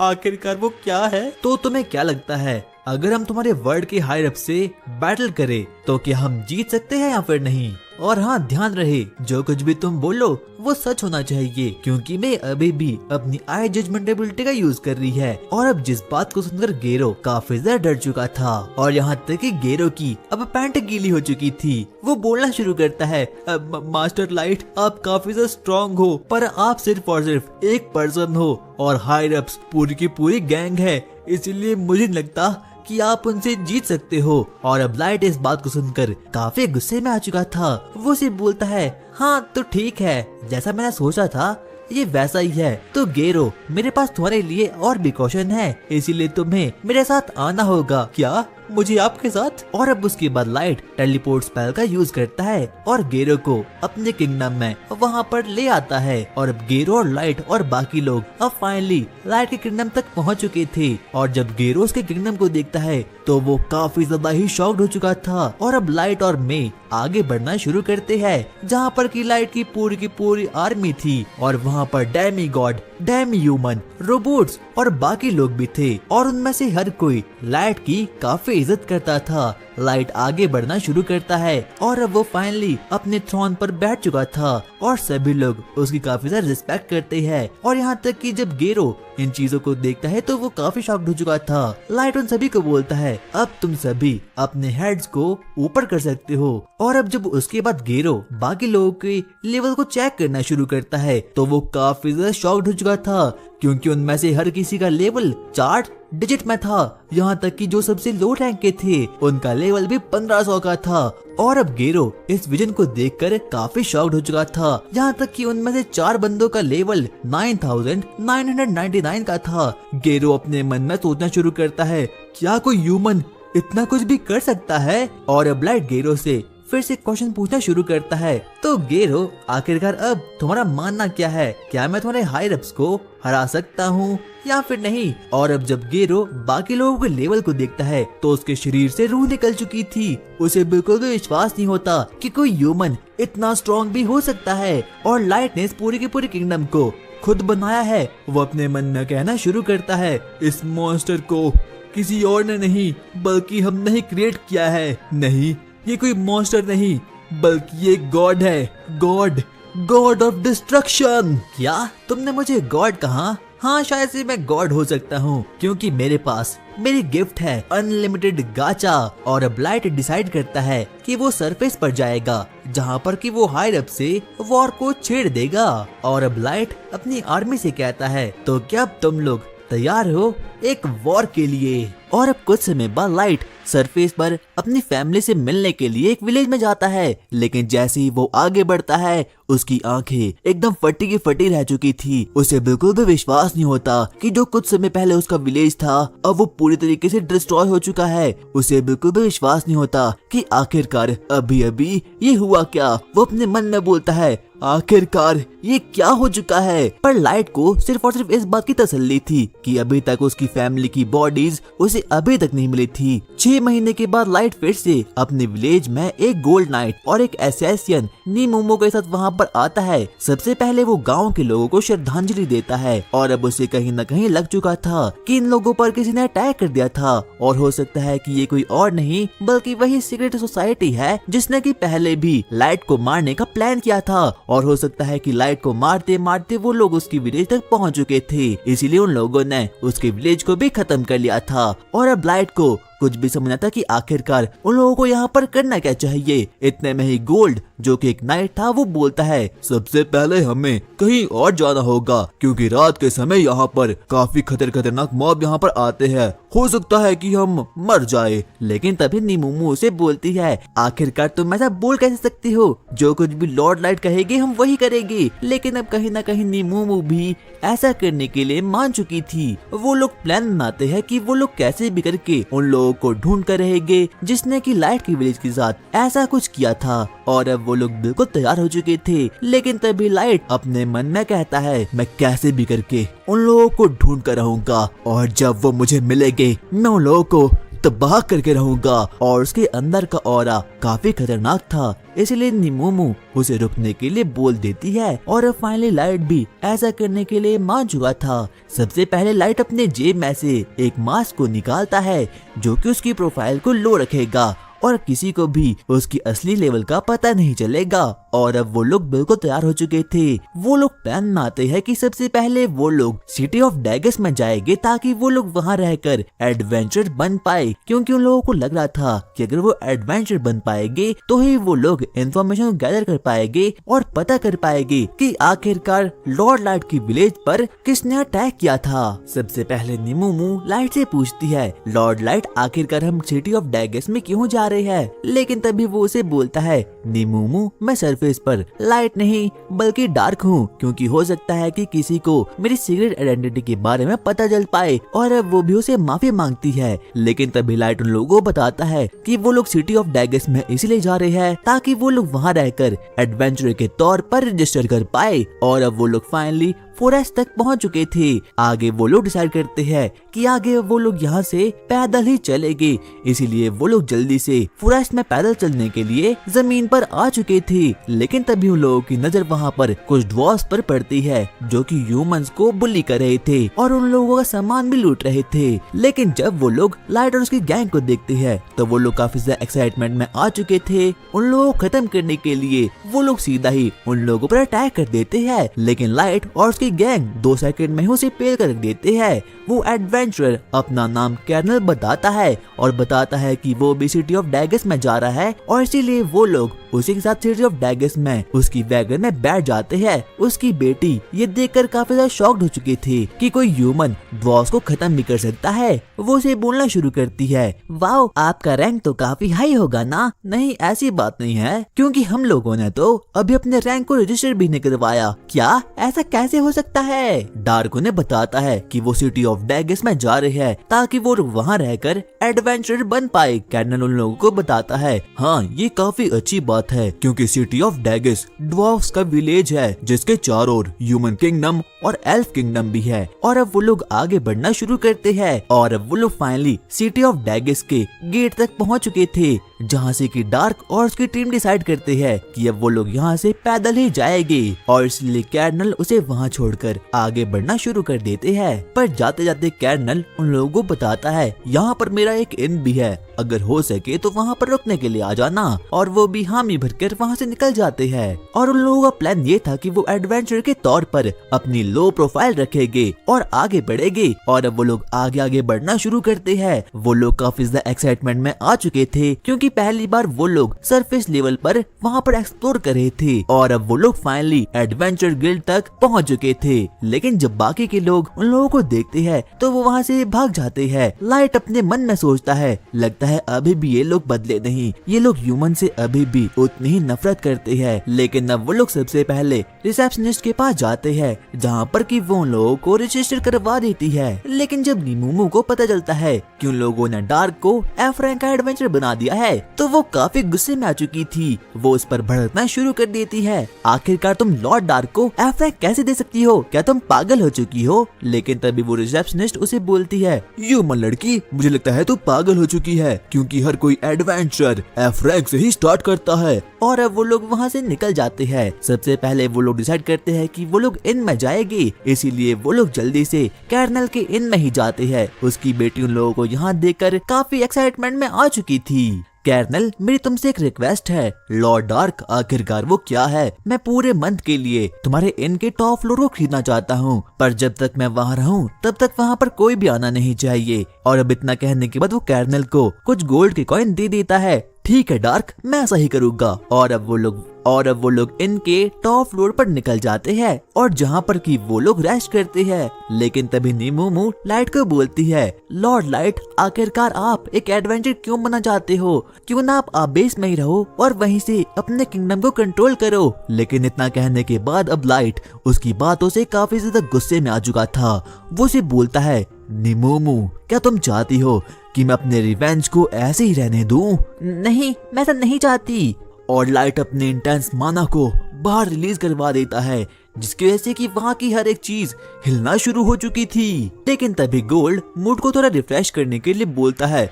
आखिरकार वो क्या है? तो तुम्हें क्या लगता है, अगर हम तुम्हारे वर्ल्ड के हायर अप से बैटल करें तो क्या हम जीत सकते हैं या फिर नहीं? और हाँ, ध्यान रहे जो कुछ भी तुम बोलो वो सच होना चाहिए, क्योंकि मैं अभी भी अपनी आई जजमेंट एबिलिटी का यूज कर रही है। और अब जिस बात को सुनकर गेरो काफी ज्यादा डर चुका था और यहाँ तक कि गेरो की अब पैंट गीली हो चुकी थी। वो बोलना शुरू करता है, मास्टर लाइट आप काफी ज्यादा स्ट्रॉन्ग हो, पर आप सिर्फ और सिर्फ एक पर्सन हो और हायर अप्स पूरी की पूरी गैंग है, इसीलिए मुझे नहीं लगता कि आप उनसे जीत सकते हो। और अब लाइट इस बात को सुनकर काफी गुस्से में आ चुका था। वो सिर्फ बोलता है, हाँ तो ठीक है, जैसा मैंने सोचा था ये वैसा ही है। तो गेरो, मेरे पास तुम्हारे लिए और भी क्वेश्चन है, इसीलिए तुम्हें मेरे साथ आना होगा। क्या मुझे आपके साथ? और अब उसके बाद लाइट टेलीपोर्ट स्पेल का यूज करता है और गेरो को अपने किंगडम में वहाँ पर ले आता है। और अब गेरो और लाइट और बाकी लोग अब फाइनली लाइट के किंगडम तक पहुँच चुके थे। और जब गेरो उसके किंगडम को देखता है तो वो काफी ज्यादा ही शॉक्ड हो चुका था। और अब लाइट और मे आगे बढ़ना शुरू करते हैं, जहाँ पर की लाइट की पूरी आर्मी थी और वहाँ पर Demi God, Demi human, robots और बाकी लोग भी थे। और उनमें से हर कोई लाइट की काफी इज्जत करता था। लाइट आगे बढ़ना शुरू करता है और अब वो फाइनली अपने थ्रोन पर बैठ चुका था और सभी लोग उसकी काफी ज्यादा रिस्पेक्ट करते हैं। और यहाँ तक कि जब गेरो इन चीजों को देखता है तो वो काफी शॉक्ड हो चुका था। लाइट उन सभी को बोलता है, अब तुम सभी अपने हेड्स को ऊपर कर सकते हो। और अब जब उसके बाद गेरो बाकी लोगों के लेवल को चेक करना शुरू करता है तो वो काफी ज्यादा शॉक्ड हो चुका था, क्योंकि उनमें से हर किसी का लेवल 4 डिजिट में था। यहाँ तक कि जो सबसे लो रैंक के थे उनका लेवल भी 1500 का था। और अब गेरो इस विजन को देखकर काफी शॉक्ड हो चुका था, यहाँ तक कि उनमें से 4 बंदों का लेवल 9999 का था। गेरो अपने मन में सोचना शुरू करता है, क्या कोई ह्यूमन इतना कुछ भी कर सकता है? और अब लाइट गेरो से फिर से क्वेश्चन पूछना शुरू करता है, तो गेरो आखिरकार अब तुम्हारा मानना क्या है? क्या मैं तुम्हारे हायर अप्स को हरा सकता हूँ या फिर नहीं? और अब जब गेरो बाकी लोगों के लेवल को देखता है तो उसके शरीर से रूह निकल चुकी थी। उसे बिल्कुल भी विश्वास नहीं होता कि कोई ह्यूमन इतना स्ट्रॉन्ग भी हो सकता है। और लाइट ने इस पूरे के पूरे किंगडम को खुद बनाया है। वो अपने मन में कहना शुरू करता है, इस मॉन्स्टर को किसी और ने नहीं बल्कि हमने ही क्रिएट किया है। नहीं, ये कोई मॉन्स्टर नहीं बल्कि ये गॉड है। God God of destruction. क्या तुमने मुझे गॉड कहा? हाँ, शायद से मैं गॉड हो सकता हूँ, क्योंकि मेरे पास मेरी गिफ्ट है अनलिमिटेड गाचा। और अब लाइट डिसाइड करता है कि वो सरफेस पर जाएगा, जहाँ पर कि वो हायर अप से वॉर को छेड़ देगा। और अब लाइट अपनी आर्मी से कहता है, तो क्या तुम लोग तैयार हो एक वॉर के लिए? और अब कुछ समय बाद लाइट सरफेस पर अपनी फैमिली से मिलने के लिए एक विलेज में जाता है, लेकिन जैसे ही वो आगे बढ़ता है उसकी आंखें एकदम फटी की फटी रह चुकी थी। उसे बिल्कुल भी विश्वास नहीं होता कि जो कुछ समय पहले उसका विलेज था अब वो पूरी तरीके से डिस्ट्रॉय हो चुका है। उसे बिल्कुल भी विश्वास नहीं होता कि आखिरकार अभी अभी ये हुआ क्या। वो अपने मन में बोलता है, आखिरकार ये क्या हो चुका है। पर लाइट को सिर्फ और सिर्फ इस बात की तसल्ली थी कि अभी तक उसकी फैमिली की बॉडीज उसे अभी तक नहीं मिली थी। 6 महीने के बाद लाइट फिर से अपने विलेज में एक गोल्ड नाइट और एक एसेसियन नीमोमो के साथ वहाँ पर आता है। सबसे पहले वो गांव के लोगों को श्रद्धांजलि देता है और अब उसे कहीं न कहीं लग चुका था कि इन लोगों पर किसी ने अटैक कर दिया था और हो सकता है कि ये कोई और नहीं बल्कि वही सीक्रेट सोसाइटी है जिसने कि पहले भी लाइट को मारने का प्लान किया था। और हो सकता है कि लाइट को मारते मारते वो लोग उसकी विलेज तक पहुंच चुके थे, इसीलिए उन लोगों ने उसके विलेज को भी खत्म कर लिया था। और अब लाइट को कुछ भी समझना था कि आखिरकार उन लोगों को यहाँ पर करना क्या चाहिए। इतने में ही गोल्ड, जो कि एक नाइट था, वो बोलता है, सबसे पहले हमें कहीं और जाना होगा, क्योंकि रात के समय यहाँ पर काफी खतरनाक मॉब यहाँ पर आते हैं, हो सकता है कि हम मर जाए। लेकिन तभी नीमोमो उसे बोलती है, आखिरकार तुम ऐसा बोल कैसे सकती हो, जो कुछ भी लॉर्ड लाइट कहेगी हम वही करेंगे। लेकिन अब कहीं न कहीं नीमोमो भी ऐसा करने के लिए मान चुकी थी। वो लोग प्लान बनाते हैं कि वो लोग कैसे भी करके उन लोगों को ढूंढ कर रहेंगे जिसने की लाइट की विलेज के साथ ऐसा कुछ किया था। और अब वो लोग बिल्कुल तैयार हो चुके थे, लेकिन तभी लाइट अपने मन में कहता है, मैं कैसे भी करके उन लोगों को ढूंढ कर रहूंगा और जब वो मुझे मिलेंगे मैं उन लोगों को तबाह करके रहूंगा। और उसके अंदर का ऑरा काफी खतरनाक था, इसलिए नीमोमो उसे रुकने के लिए बोल देती है। और अब फाइनली लाइट भी ऐसा करने के लिए मान चुका था। सबसे पहले लाइट अपने जेब में से एक मास्क को निकालता है जो कि उसकी प्रोफाइल को लो रखेगा और किसी को भी उसकी असली लेवल का पता नहीं चलेगा। और अब वो लोग बिल्कुल तैयार हो चुके थे। वो लोग प्लान बनाते हैं कि सबसे पहले वो लोग सिटी ऑफ डैगस में जाएंगे ताकि वो लोग वहां रहकर एडवेंचर बन पाए, क्योंकि उन लोगों को लग रहा था कि अगर वो एडवेंचर बन पाएंगे तो ही वो लोग इंफॉर्मेशन गैदर कर पाएंगे और पता कर पाएंगे कि आखिरकार लॉर्ड लाइट की विलेज पर किसने अटैक किया था। सबसे पहले नीमोमो लाइट से पूछती है, लॉर्ड लाइट आखिरकार हम सिटी ऑफ डैगस में क्यों जा रहे हैं? लेकिन तभी वो उसे बोलता है, नीमोमो मैं सरफेस पर लाइट नहीं बल्कि डार्क हूँ, क्योंकि हो सकता है कि किसी को मेरी सीक्रेट आइडेंटिटी के बारे में पता चल पाए। और अब वो भी उसे माफी मांगती है, लेकिन तभी लाइट उन लोगों को बताता है कि वो लोग सिटी ऑफ डैगस में इसलिए जा रहे हैं ताकि वो लोग वहाँ रहकर एडवेंचर के तौर पर रजिस्टर कर पाए। और अब वो लोग फाइनली फॉरेस्ट तक पहुंच चुके थे। आगे वो लोग डिसाइड करते हैं कि आगे वो लोग यहाँ से पैदल ही चलेंगे, इसीलिए वो लोग जल्दी से फॉरेस्ट में पैदल चलने के लिए जमीन पर आ चुके थे। लेकिन तभी उन लोगों की नजर वहाँ पर कुछ ड्वार्फ्स पर पड़ती है जो कि ह्यूमंस को बुली कर रहे थे और उन लोगों का सामान भी लूट रहे थे। लेकिन जब वो लोग लाइट और उसकी गैंग को देखते हैं तो वो लोग काफी ज्यादा एक्साइटमेंट में आ चुके थे। उन लोगों को खत्म करने के लिए वो लोग सीधा ही उन लोगों पर अटैक कर देते हैं, लेकिन लाइट और उसकी गैंग 2 सेकंड में ही उसे पेल कर देते हैं। वो एडवेंचरर अपना नाम कर्नल बताता है और बताता है कि वो भी सिटी ऑफ डैगस में जा रहा है और इसीलिए वो लोग उसी के साथ सिटी ऑफ डैगस में उसकी वैगन में बैठ जाते हैं। उसकी बेटी ये देखकर काफी ज्यादा शॉक्ड हो चुकी थी कि कोई ह्यूमन ड्वार्फ्स को खत्म भी कर सकता है। वो उसे बोलना शुरू करती है, वाओ आपका रैंक तो काफी हाई होगा ना? नहीं ऐसी बात नहीं है, क्योंकि हम लोगों ने तो अभी अपने रैंक को रजिस्टर भी नहीं करवाया। क्या ऐसा कैसे हो सकता है? डार्को ने बताता है कि वो सिटी ऑफ डैगस में जा रहे हैं ताकि वो वहाँ रहकर एडवेंचरर बन पाए। कर्नल उन लोगों को बताता है, हाँ ये काफी अच्छी बात है, क्योंकि सिटी ऑफ डैगस ड्वार्फ्स का विलेज है जिसके चारों ओर ह्यूमन किंगडम और एल्फ किंगडम भी है। और अब वो लोग आगे बढ़ना शुरू करते हैं और अब वो लोग फाइनली सिटी ऑफ डैगस के गेट तक पहुंच चुके थे। जहाँ से कि डार्क और उसकी टीम डिसाइड करते हैं कि अब वो लोग यहाँ से पैदल ही जाएंगे और इसलिए कर्नल उसे वहाँ छोड़कर आगे बढ़ना शुरू कर देते हैं। पर जाते जाते कर्नल उन लोगों को बताता है यहाँ पर मेरा एक इन भी है, अगर हो सके तो वहाँ पर रुकने के लिए आ जाना। और वो भी हामी भरकर वहाँ से निकल जाते हैं। और उन लोगों का प्लान ये था कि वो एडवेंचर के तौर पर अपनी लो प्रोफाइल रखेंगे और आगे बढ़ेंगे। और अब वो लोग आगे आगे बढ़ना शुरू करते हैं। वो लोग काफी ज्यादा एक्साइटमेंट में आ चुके थे क्योंकि पहली बार वो लोग सरफेस लेवल पर वहाँ पर एक्सप्लोर कर रहे थे और अब वो लोग फाइनली एडवेंचर गिल्ड तक पहुँच चुके थे। लेकिन जब बाकी के लोग उन लोगों को देखते हैं तो वो वहाँ से भाग जाते हैं। लाइट अपने मन में सोचता है, लगता है अभी भी ये लोग बदले नहीं, ये लोग ह्यूमन से अभी भी उतनी ही नफरत करते हैं। लेकिन अब वो लोग सबसे पहले रिसेप्शनिस्ट के पास जाते हैं जहाँ पर कि वो उन लोगों को रजिस्टर करवा देती है। लेकिन जब नीमूमू को पता चलता है कि उन लोगों ने डार्क को एफ रैंक का एडवेंचर बना दिया है तो वो काफी गुस्से में आ चुकी थी। वो उस पर भड़कना शुरू कर देती है, आखिरकार तुम लॉर्ड डार्क को एफ रैंक कैसे दे सकती हो, क्या तुम पागल हो चुकी हो। लेकिन तभी वो रिसेप्शनिस्ट उसे बोलती है, ह्यूमन लड़की मुझे लगता है तू पागल हो चुकी है क्योंकि हर कोई एडवेंचर एफ रैंक से ही स्टार्ट करता है। और अब वो लोग वहाँ से निकल जाते हैं। सबसे पहले वो लोग डिसाइड करते हैं कि वो लोग इन में जाएंगे, इसीलिए वो लोग जल्दी से कर्नल के इन में ही जाते हैं। उसकी बेटी उन लोगों को यहाँ देखकर काफी एक्साइटमेंट में आ चुकी थी। कर्नल मेरी तुमसे एक रिक्वेस्ट है, लॉर्ड डार्क आखिरकार वो क्या है, मैं पूरे मंथ के लिए तुम्हारे इन के टॉप फ्लोर को खरीदना चाहता हूँ, पर जब तक मैं वहाँ रहूँ तब तक वहाँ पर कोई भी आना नहीं चाहिए। और अब इतना कहने के बाद वो कर्नल को कुछ गोल्ड के कॉइन दे देता है। ठीक है डार्क, मैं ऐसा ही करूँगा। और अब वो लोग इनके टॉप फ्लोर पर निकल जाते हैं और जहाँ पर कि वो लोग रेस्ट करते हैं। लेकिन तभी नीमूमू लाइट को बोलती है, लॉर्ड लाइट आखिरकार आप एक एडवेंचर क्यों बनना चाहते हो, क्यों ना आप बेस में ही रहो और वहीं से अपने किंगडम को कंट्रोल करो। लेकिन इतना कहने के बाद अब लाइट उसकी बातों से काफी ज्यादा गुस्से में आ चुका था। वो उसे बोलता है, नीमूमू क्या तुम चाहती हो कि मैं अपने रिवेंज को ऐसे ही रहने दूं? नहीं, मैं ऐसा नहीं चाहती। और लाइट अपने इंटेंस माना को बाहर रिलीज करवा देता है जिसकी वजह से कि वहाँ की हर एक चीज हिलना शुरू हो चुकी थी। लेकिन तभी गोल्ड मूड को थोड़ा रिफ्रेश करने के लिए बोलता है,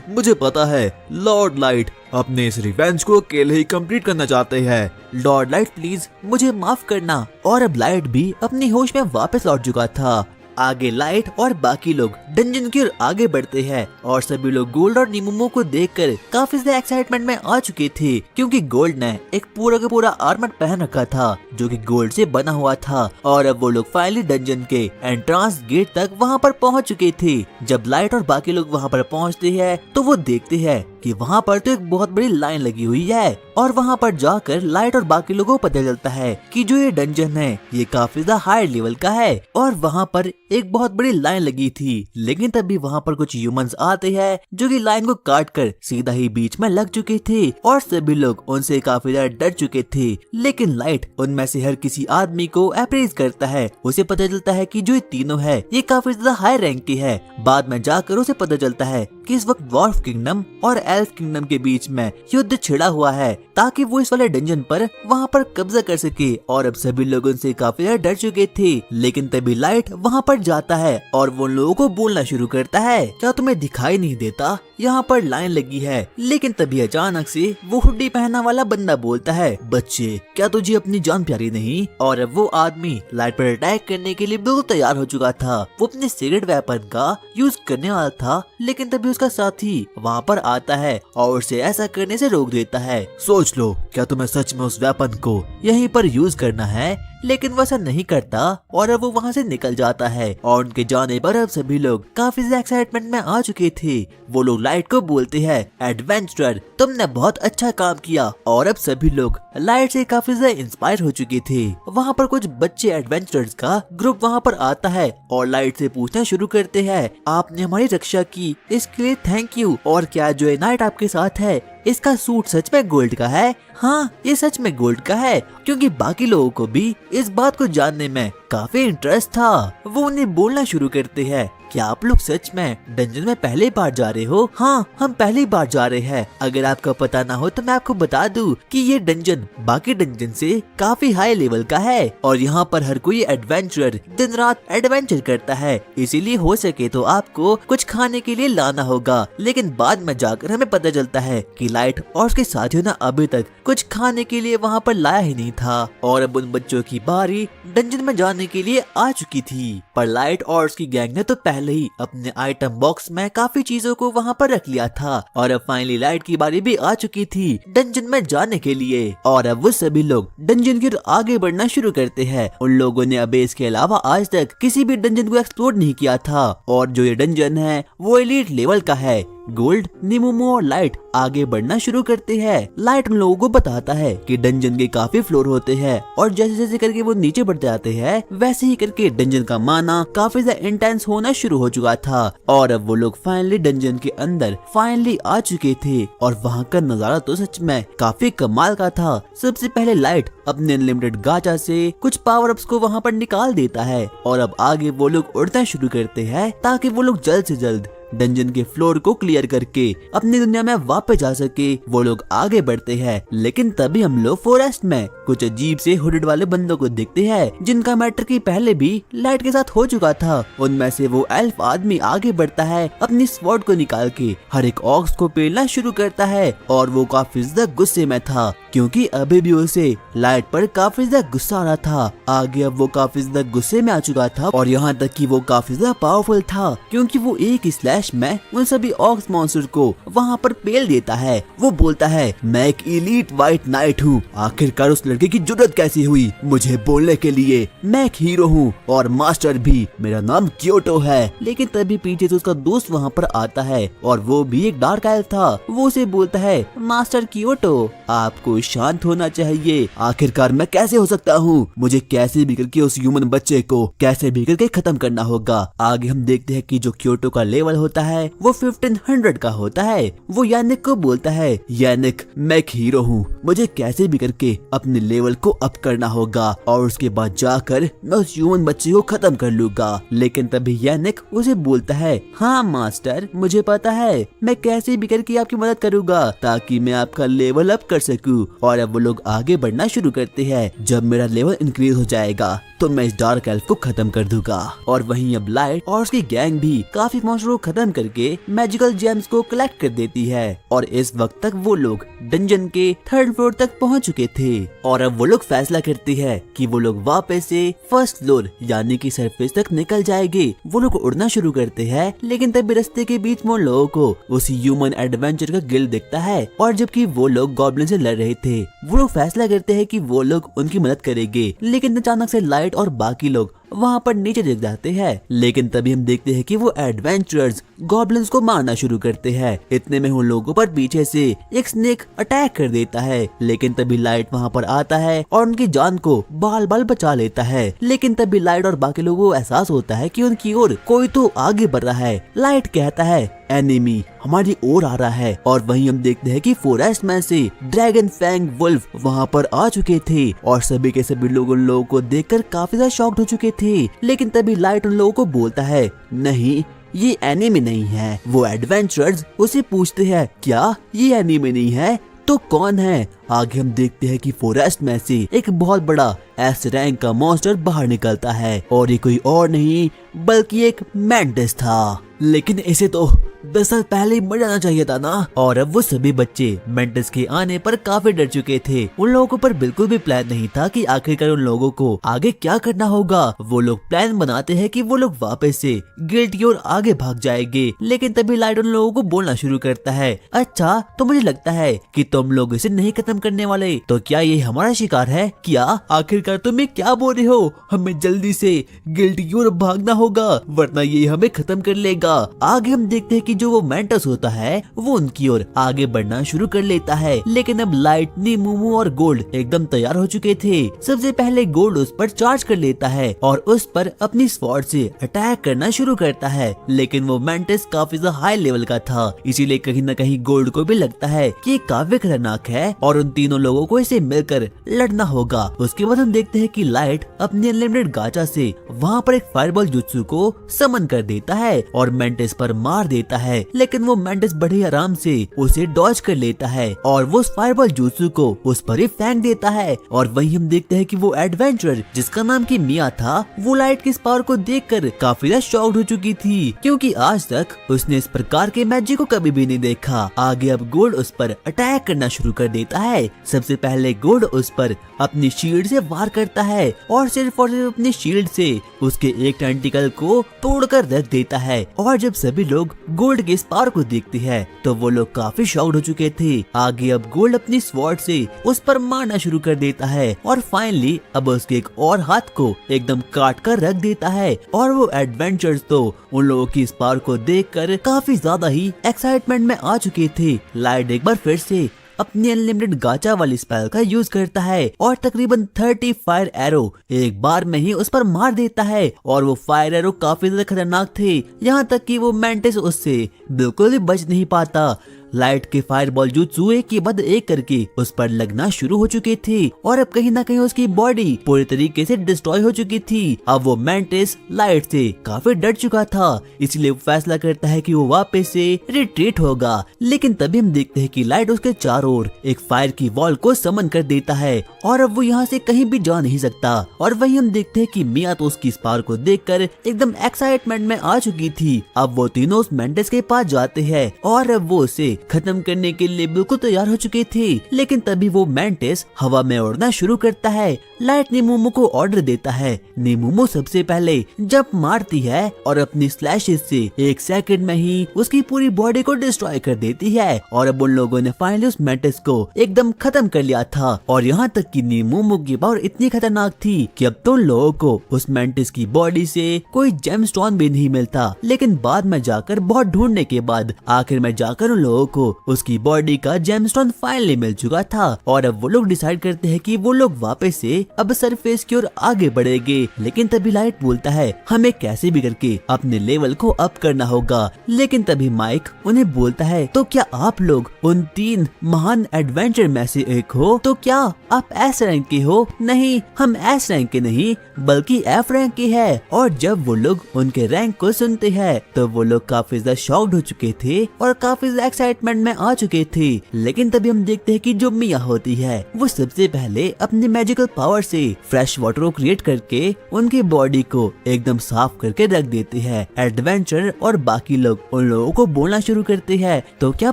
मुझे पता है लॉर्ड लाइट अपने इस रिवेंज को अकेले ही कंप्लीट करना चाहते हैं। लॉर्ड लाइट प्लीज मुझे माफ करना। और अब लाइट भी अपनी होश में वापस लौट चुका था। आगे लाइट और बाकी लोग डंजन की ओर आगे बढ़ते हैं और सभी लोग गोल्ड और नीमूमू को देखकर काफी ज्यादा एक्साइटमेंट में आ चुके थे क्योंकि गोल्ड ने एक पूरा का पूरा आर्मर पहन रखा था जो कि गोल्ड से बना हुआ था। और अब वो लोग फाइनली डंजन के एंट्रांस गेट तक वहां पर पहुंच चुके थे। जब लाइट और बाकी लोग वहां पर पहुंचते हैं तो वो देखते हैं कि वहाँ पर तो एक बहुत बड़ी लाइन लगी हुई है। और वहाँ पर जाकर लाइट और बाकी लोगों को पता चलता है कि जो ये डंजन है ये काफी ज्यादा हाई लेवल का है और वहाँ पर एक बहुत बड़ी लाइन लगी थी। लेकिन तभी वहाँ पर कुछ ह्यूमंस आते हैं जो कि लाइन को काट कर सीधा ही बीच में लग चुके थे और सभी लोग उनसे काफी ज्यादा डर चुके थे। लेकिन लाइट उनमें से हर किसी आदमी को अप्रेज करता है। उसे पता चलता है कि जो ये तीनों है ये काफी ज्यादा हाई रैंक के है। बाद में जाकर उसे पता चलता है कि इस वक्त डवार्फ किंगडम और एल्फ किंगडम के बीच में युद्ध छिड़ा हुआ है ताकि वो इस वाले डंजन पर वहाँ पर कब्जा कर सके। और अब सभी लोग उनसे काफी ज्यादा डर चुके थे। लेकिन तभी लाइट वहाँ पर जाता है और वो लोगों को बोलना शुरू करता है, क्या तुम्हें दिखाई नहीं देता यहाँ पर लाइन लगी है। लेकिन तभी अचानक से वो हुड्डी पहना वाला बंदा बोलता है, बच्चे क्या तुझे अपनी जान प्यारी नहीं। और अब वो आदमी लाइट पर अटैक करने के लिए बिल्कुल तैयार हो चुका था। वो अपने सिगरेट वेपन का यूज करने वाला था लेकिन तभी उसका साथी वहाँ पर आता है और उसे ऐसा करने से रोक देता है। सोच लो क्या तुम्हें सच में उस वेपन को यहीं पर यूज करना है। लेकिन वो ऐसा नहीं करता और अब वो वहाँ से निकल जाता है। और उनके जाने पर अब सभी लोग काफी ज्यादा एक्साइटमेंट में आ चुके थे। वो लोग लाइट को बोलते हैं, एडवेंचरर तुमने बहुत अच्छा काम किया। और अब सभी लोग लाइट से काफी ज्यादा इंस्पायर हो चुके थे। वहाँ पर कुछ बच्चे एडवेंचरर्स का ग्रुप वहाँ पर आता है और लाइट से पूछना शुरू करते हैं, आपने हमारी रक्षा की इसके लिए थैंक यू। और क्या जो नाइट आपके साथ है इसका सूट सच में गोल्ड का है? हाँ, ये सच में गोल्ड का है क्योंकि बाकी लोगों को भी इस बात को जानने में काफी इंटरेस्ट था। वो उन्हें बोलना शुरू करते हैं, क्या आप लोग सच में डंजन में पहली बार जा रहे हो? हाँ, हम पहली बार जा रहे हैं। अगर आपको पता ना हो तो मैं आपको बता दूं कि ये डंजन बाकी डंजन से काफी हाई लेवल का है और यहाँ पर हर कोई एडवेंचरर दिन रात एडवेंचर करता है। इसीलिए हो सके तो आपको कुछ खाने के लिए लाना होगा। लेकिन बाद में जाकर हमें पता चलता है कि लाइट और उसके साथियों ने अभी तक कुछ खाने के लिए वहाँ पर लाया ही नहीं था और अब उन बच्चों की बारी डंजन में जाने के लिए आ चुकी थी। पर लाइट और उसकी गैंग ने तो पहले ही अपने आइटम बॉक्स में काफी चीजों को वहाँ पर रख लिया था और अब फाइनली लाइट की बारी भी आ चुकी थी डंजन में जाने के लिए। और अब वो सभी लोग डंजन की ओर आगे बढ़ना शुरू करते हैं। उन लोगों ने अब इसके अलावा आज तक किसी भी डंजन को एक्सप्लोर नहीं किया था और जो ये डंजन है वो एलीट लेवल का है। गोल्ड, निमोमो और लाइट आगे बढ़ना शुरू करते हैं। लाइट उन लोगों को बताता है कि डंजन के काफी फ्लोर होते हैं और जैसे जैसे करके वो नीचे बढ़ते जाते हैं वैसे ही करके डंजन का माना काफी ज्यादा इंटेंस होना शुरू हो चुका था और अब वो लोग फाइनली डंजन के अंदर फाइनली आ चुके थे और वहाँ का नजारा तो सच में काफी कमाल का था। सबसे पहले लाइट अपने अनलिमिटेड गाचा से कुछ पावर अप्स को वहाँ पर निकाल देता है और अब आगे वो लोग उड़ना शुरू करते हैं ताकि वो लोग जल्द से जल्द डंजन के फ्लोर को क्लियर करके अपनी दुनिया में वापस जा सके। वो लोग आगे बढ़ते हैं लेकिन तभी हम लोग फॉरेस्ट में कुछ अजीब से हुडेड वाले बंदों को देखते हैं जिनका मैटर की पहले भी लाइट के साथ हो चुका था। उनमें से वो एल्फ आदमी आगे बढ़ता है अपनी स्वॉर्ड को निकाल के हर एक ऑक्स को पेलना शुरू करता है और वो काफी ज्यादा गुस्से में था क्योंकि अभी भी उसे लाइट पर काफी ज्यादा गुस्सा आ रहा था। आगे अब वो काफी ज्यादा गुस्से में आ चुका था और यहाँ तक कि वो काफी ज्यादा पावरफुल था क्योंकि वो एक ही स्लैश में उन सभी ऑक्स मॉन्स्टर को वहाँ पर पेल देता है। वो बोलता है मैं एक एलीट व्हाइट नाइट हूँ, आखिरकार उस लड़के की जरूरत कैसी हुई मुझे बोलने के लिए? मैं एक हीरो हूँ और मास्टर भी, मेरा नाम क्योटो है। लेकिन तभी पीछे से उसका दोस्त वहाँ पर आता है और वो भी एक डार्क एल्फ था। वो उसे बोलता है मास्टर क्योटो आपको शांत होना चाहिए, आखिरकार मैं कैसे हो सकता हूँ? मुझे कैसे भी करके उस ह्यूमन बच्चे को कैसे भी करके खत्म करना होगा। आगे हम देखते हैं कि जो क्योटो का लेवल होता है वो 1500 का होता है। वो यानिक को बोलता है यानिक मैं एक हीरो हूँ, मुझे कैसे भी करके अपने लेवल को अप करना होगा और उसके बाद जाकर मैं उस ह्यूमन बच्चे को खत्म कर लूंगा। लेकिन तभी यानिक उसे बोलता है हाँ मास्टर मुझे पता है, मैं कैसे भी करके आपकी मदद करूंगा ताकि मैं आपका लेवल अप कर सकूं। और अब वो लोग आगे बढ़ना शुरू करते हैं। जब मेरा लेवल इंक्रीज हो जाएगा तो मैं इस डार्क एल्फ को खत्म कर दूंगा। और वहीं अब लाइट और उसकी गैंग भी काफी मॉन्स्टरों को खत्म करके मैजिकल जेम्स को कलेक्ट कर देती है और इस वक्त तक वो लोग डंजन के 3rd फ्लोर तक पहुंच चुके थे। और अब वो लोग फैसला करते हैं कि वो लोग वापस से 1st फ्लोर यानी कि सरफेस तक निकल जाएंगे। वो लोग उड़ना शुरू करते हैं लेकिन तभी रास्ते के बीच में उन लोगों को उसी ह्यूमन एडवेंचर का गिल्ड दिखता है और जबकि वो लोग गॉब्लिन से लड़ रहे थे वो लोग फैसला करते हैं कि वो लोग उनकी मदद करेंगे। लेकिन अचानक से लाइट और बाकी लोग वहाँ पर नीचे गिर जाते हैं। लेकिन तभी हम देखते हैं कि वो एडवेंचरर्स गॉब्लिन्स को मारना शुरू करते हैं। इतने में उन लोगों पर पीछे से एक स्नेक अटैक कर देता है। लेकिन तभी लाइट वहाँ पर आता है और उनकी जान को बाल बाल बचा लेता है। लेकिन तभी लाइट और बाकी लोगों को एहसास होता है कि उनकी ओर कोई तो आगे बढ़ रहा है। लाइट कहता है एनिमी हमारी ओर आ रहा है। और वहीं हम देखते हैं कि फॉरेस्ट में से ड्रैगन फैंग वुल्फ वहाँ पर आ चुके थे और सभी के सभी लोग उन लोगों को देखकर काफी ज्यादा शॉक्ड हो चुके थे। लेकिन तभी लाइट उन लोगों को बोलता है नहीं ये एनिमी नहीं है। वो एडवेंचरर्स उसे पूछते हैं क्या ये एनिमी नहीं है तो कौन है? आगे हम देखते हैं कि फॉरेस्ट में से एक बहुत बड़ा एस रैंक का मॉन्स्टर बाहर निकलता है और ये कोई और नहीं बल्कि एक मेंटिस था। लेकिन इसे तो 10 साल पहले ही मर जाना चाहिए था ना। और अब वो सभी बच्चे मेंटिस के आने पर काफी डर चुके थे। उन लोगों पर बिल्कुल भी प्लान नहीं था कि आखिरकार उन लोगों को आगे क्या करना होगा। वो लोग प्लान बनाते हैं कि वो लोग वापस से गिल्ड की ओर आगे भाग जाएंगे। लेकिन तभी लाइट उन लोगों को बोलना शुरू करता है अच्छा तो मुझे लगता है कि तुम लोग इसे नहीं खत्म करने वाले, तो क्या ये हमारा शिकार है क्या? आखिरकार तुम ये क्या बोल रहे हो? हमें जल्दी से गिल्ड की ओर भागना होगा वरना ये हमें खत्म कर लेगा। आगे हम देखते हैं कि कि जो वो मेंटस होता है वो उनकी ओर आगे बढ़ना शुरू कर लेता है। लेकिन अब लाइट, नीमूमू और गोल्ड एकदम तैयार हो चुके थे। सबसे पहले गोल्ड उस पर चार्ज कर लेता है और उस पर अपनी स्वॉर्ड से अटैक करना शुरू करता है। लेकिन वो मेंटस काफी ज्यादा हाई लेवल का था, इसीलिए कहीं न कहीं गोल्ड को भी लगता है कि ये काफी खतरनाक है और उन तीनों लोगों को इसे मिलकर लड़ना होगा। उसके बाद हम देखते हैं कि लाइट अपने अनलिमिटेड गाचा से वहाँ पर एक फायरबॉल जुत्सु को समन कर देता है और मेंटिस पर मार देता है। लेकिन वो मेंटिस बड़े आराम से उसे डॉज कर लेता है और वो उस फायरबॉल जुत्सु को उस पर ही फेंक देता है। और वहीं हम देखते हैं कि वो एडवेंचरर जिसका नाम की मिया था, वो लाइट की इस पावर को देखकर काफी ज्यादा शॉक्ड हो चुकी थी, क्योंकि आज तक उसने इस प्रकार के मैजिक को कभी भी नहीं देखा। आगे अब गोल्ड उस पर अटैक करना शुरू कर देता है। सबसे पहले गोल्ड उस पर अपनी शील्ड से वार करता है और सिर्फ अपनी शील्ड से उसके एक टेंटिकल को तोड़कर रख देता है। और जब सभी लोग गोल्ड के इस पावर को देखते हैं तो वो लोग काफी शॉक्ड हो चुके थे। आगे अब गोल्ड अपनी स्वॉर्ड से उस पर मारना शुरू कर देता है और फाइनली अब उसके एक और हाथ को एकदम काट कर रख देता है। और वो एडवेंचर्स तो उन लोगों की इस पावर को देखकर काफी ज्यादा ही एक्साइटमेंट में आ चुके थे। लाइट एक बार फिर से अपनी अनलिमिटेड गाचा वाली स्पेल का यूज करता है और तकरीबन 30 फायर एरो एक बार में ही उस पर मार देता है। और वो फायर एरो काफी ज्यादा खतरनाक थे, यहाँ तक कि वो मेंटिस उससे बिल्कुल भी बच नहीं पाता। लाइट के फायरबॉल जुत्सु एक के बाद एक करके उस पर लगना शुरू हो चुके थे और अब कहीं ना कहीं उसकी बॉडी पूरी तरीके से डिस्ट्रॉय हो चुकी थी। अब वो मेंटिस लाइट से काफी डर चुका था, इसलिए वो फैसला करता है कि वो वापस से रिट्रीट होगा। लेकिन तभी हम देखते हैं कि लाइट उसके चारों ओर एक फायर की वॉल को समन कर देता है और अब वो यहाँ से कहीं भी जा नहीं सकता। और वहीं हम देखते हैं कि मिया तो उसकी स्पार को देखकर एकदम एक्साइटमेंट में आ चुकी थी। अब वो तीनों उस मेंटिस के पास जाते हैं और अब वो उसे खत्म करने के लिए बिल्कुल तैयार हो चुके थे। लेकिन तभी वो मेंटिस हवा में उड़ना शुरू करता है। लाइट नीमूमू को ऑर्डर देता है। नीमूमू सबसे पहले जंप मारती है और अपनी स्लैशेस से 1 सेकंड में ही उसकी पूरी बॉडी को डिस्ट्रॉय कर देती है। और अब उन लोगों ने फाइनली उस मेंटिस को एकदम खत्म कर लिया था। और यहाँ तक कि नीमूमू की पावर इतनी खतरनाक थी कि अब तो उन लोगों को उस मेंटिस की बॉडी से कोई जेमस्टोन भी नहीं मिलता। लेकिन बाद में जाकर बहुत ढूंढने के बाद आखिर में जाकर उन लोगों को उसकी बॉडी का जेमस्टोन फाइनली मिल चुका था। और अब वो लोग डिसाइड करते हैं कि वो लोग वापस से अब सरफेस की ओर आगे बढ़ेंगे। लेकिन तभी लाइट बोलता है हमें कैसे भी करके अपने लेवल को अप करना होगा। लेकिन तभी माइक उन्हें बोलता है तो क्या आप लोग उन 3 महान एडवेंचर में से एक हो? तो क्या आप एस रैंक के हो? नहीं, हम एस रैंक के नहीं बल्कि एफ रैंक के है। और जब वो लोग उनके रैंक को सुनते हैं तो वो लोग काफी ज्यादा शॉक्ड हो चुके थे और काफी ज्यादा एक्साइटमेंट में आ चुके थे। लेकिन तभी हम देखते हैं कि जो मिया होती है वो सबसे पहले अपने मैजिकल पावर से फ्रेश वाटर को क्रिएट करके उनकी बॉडी को एकदम साफ करके रख देते हैं। एडवेंचर और बाकी लोग उन लोगों को बोलना शुरू करते हैं तो क्या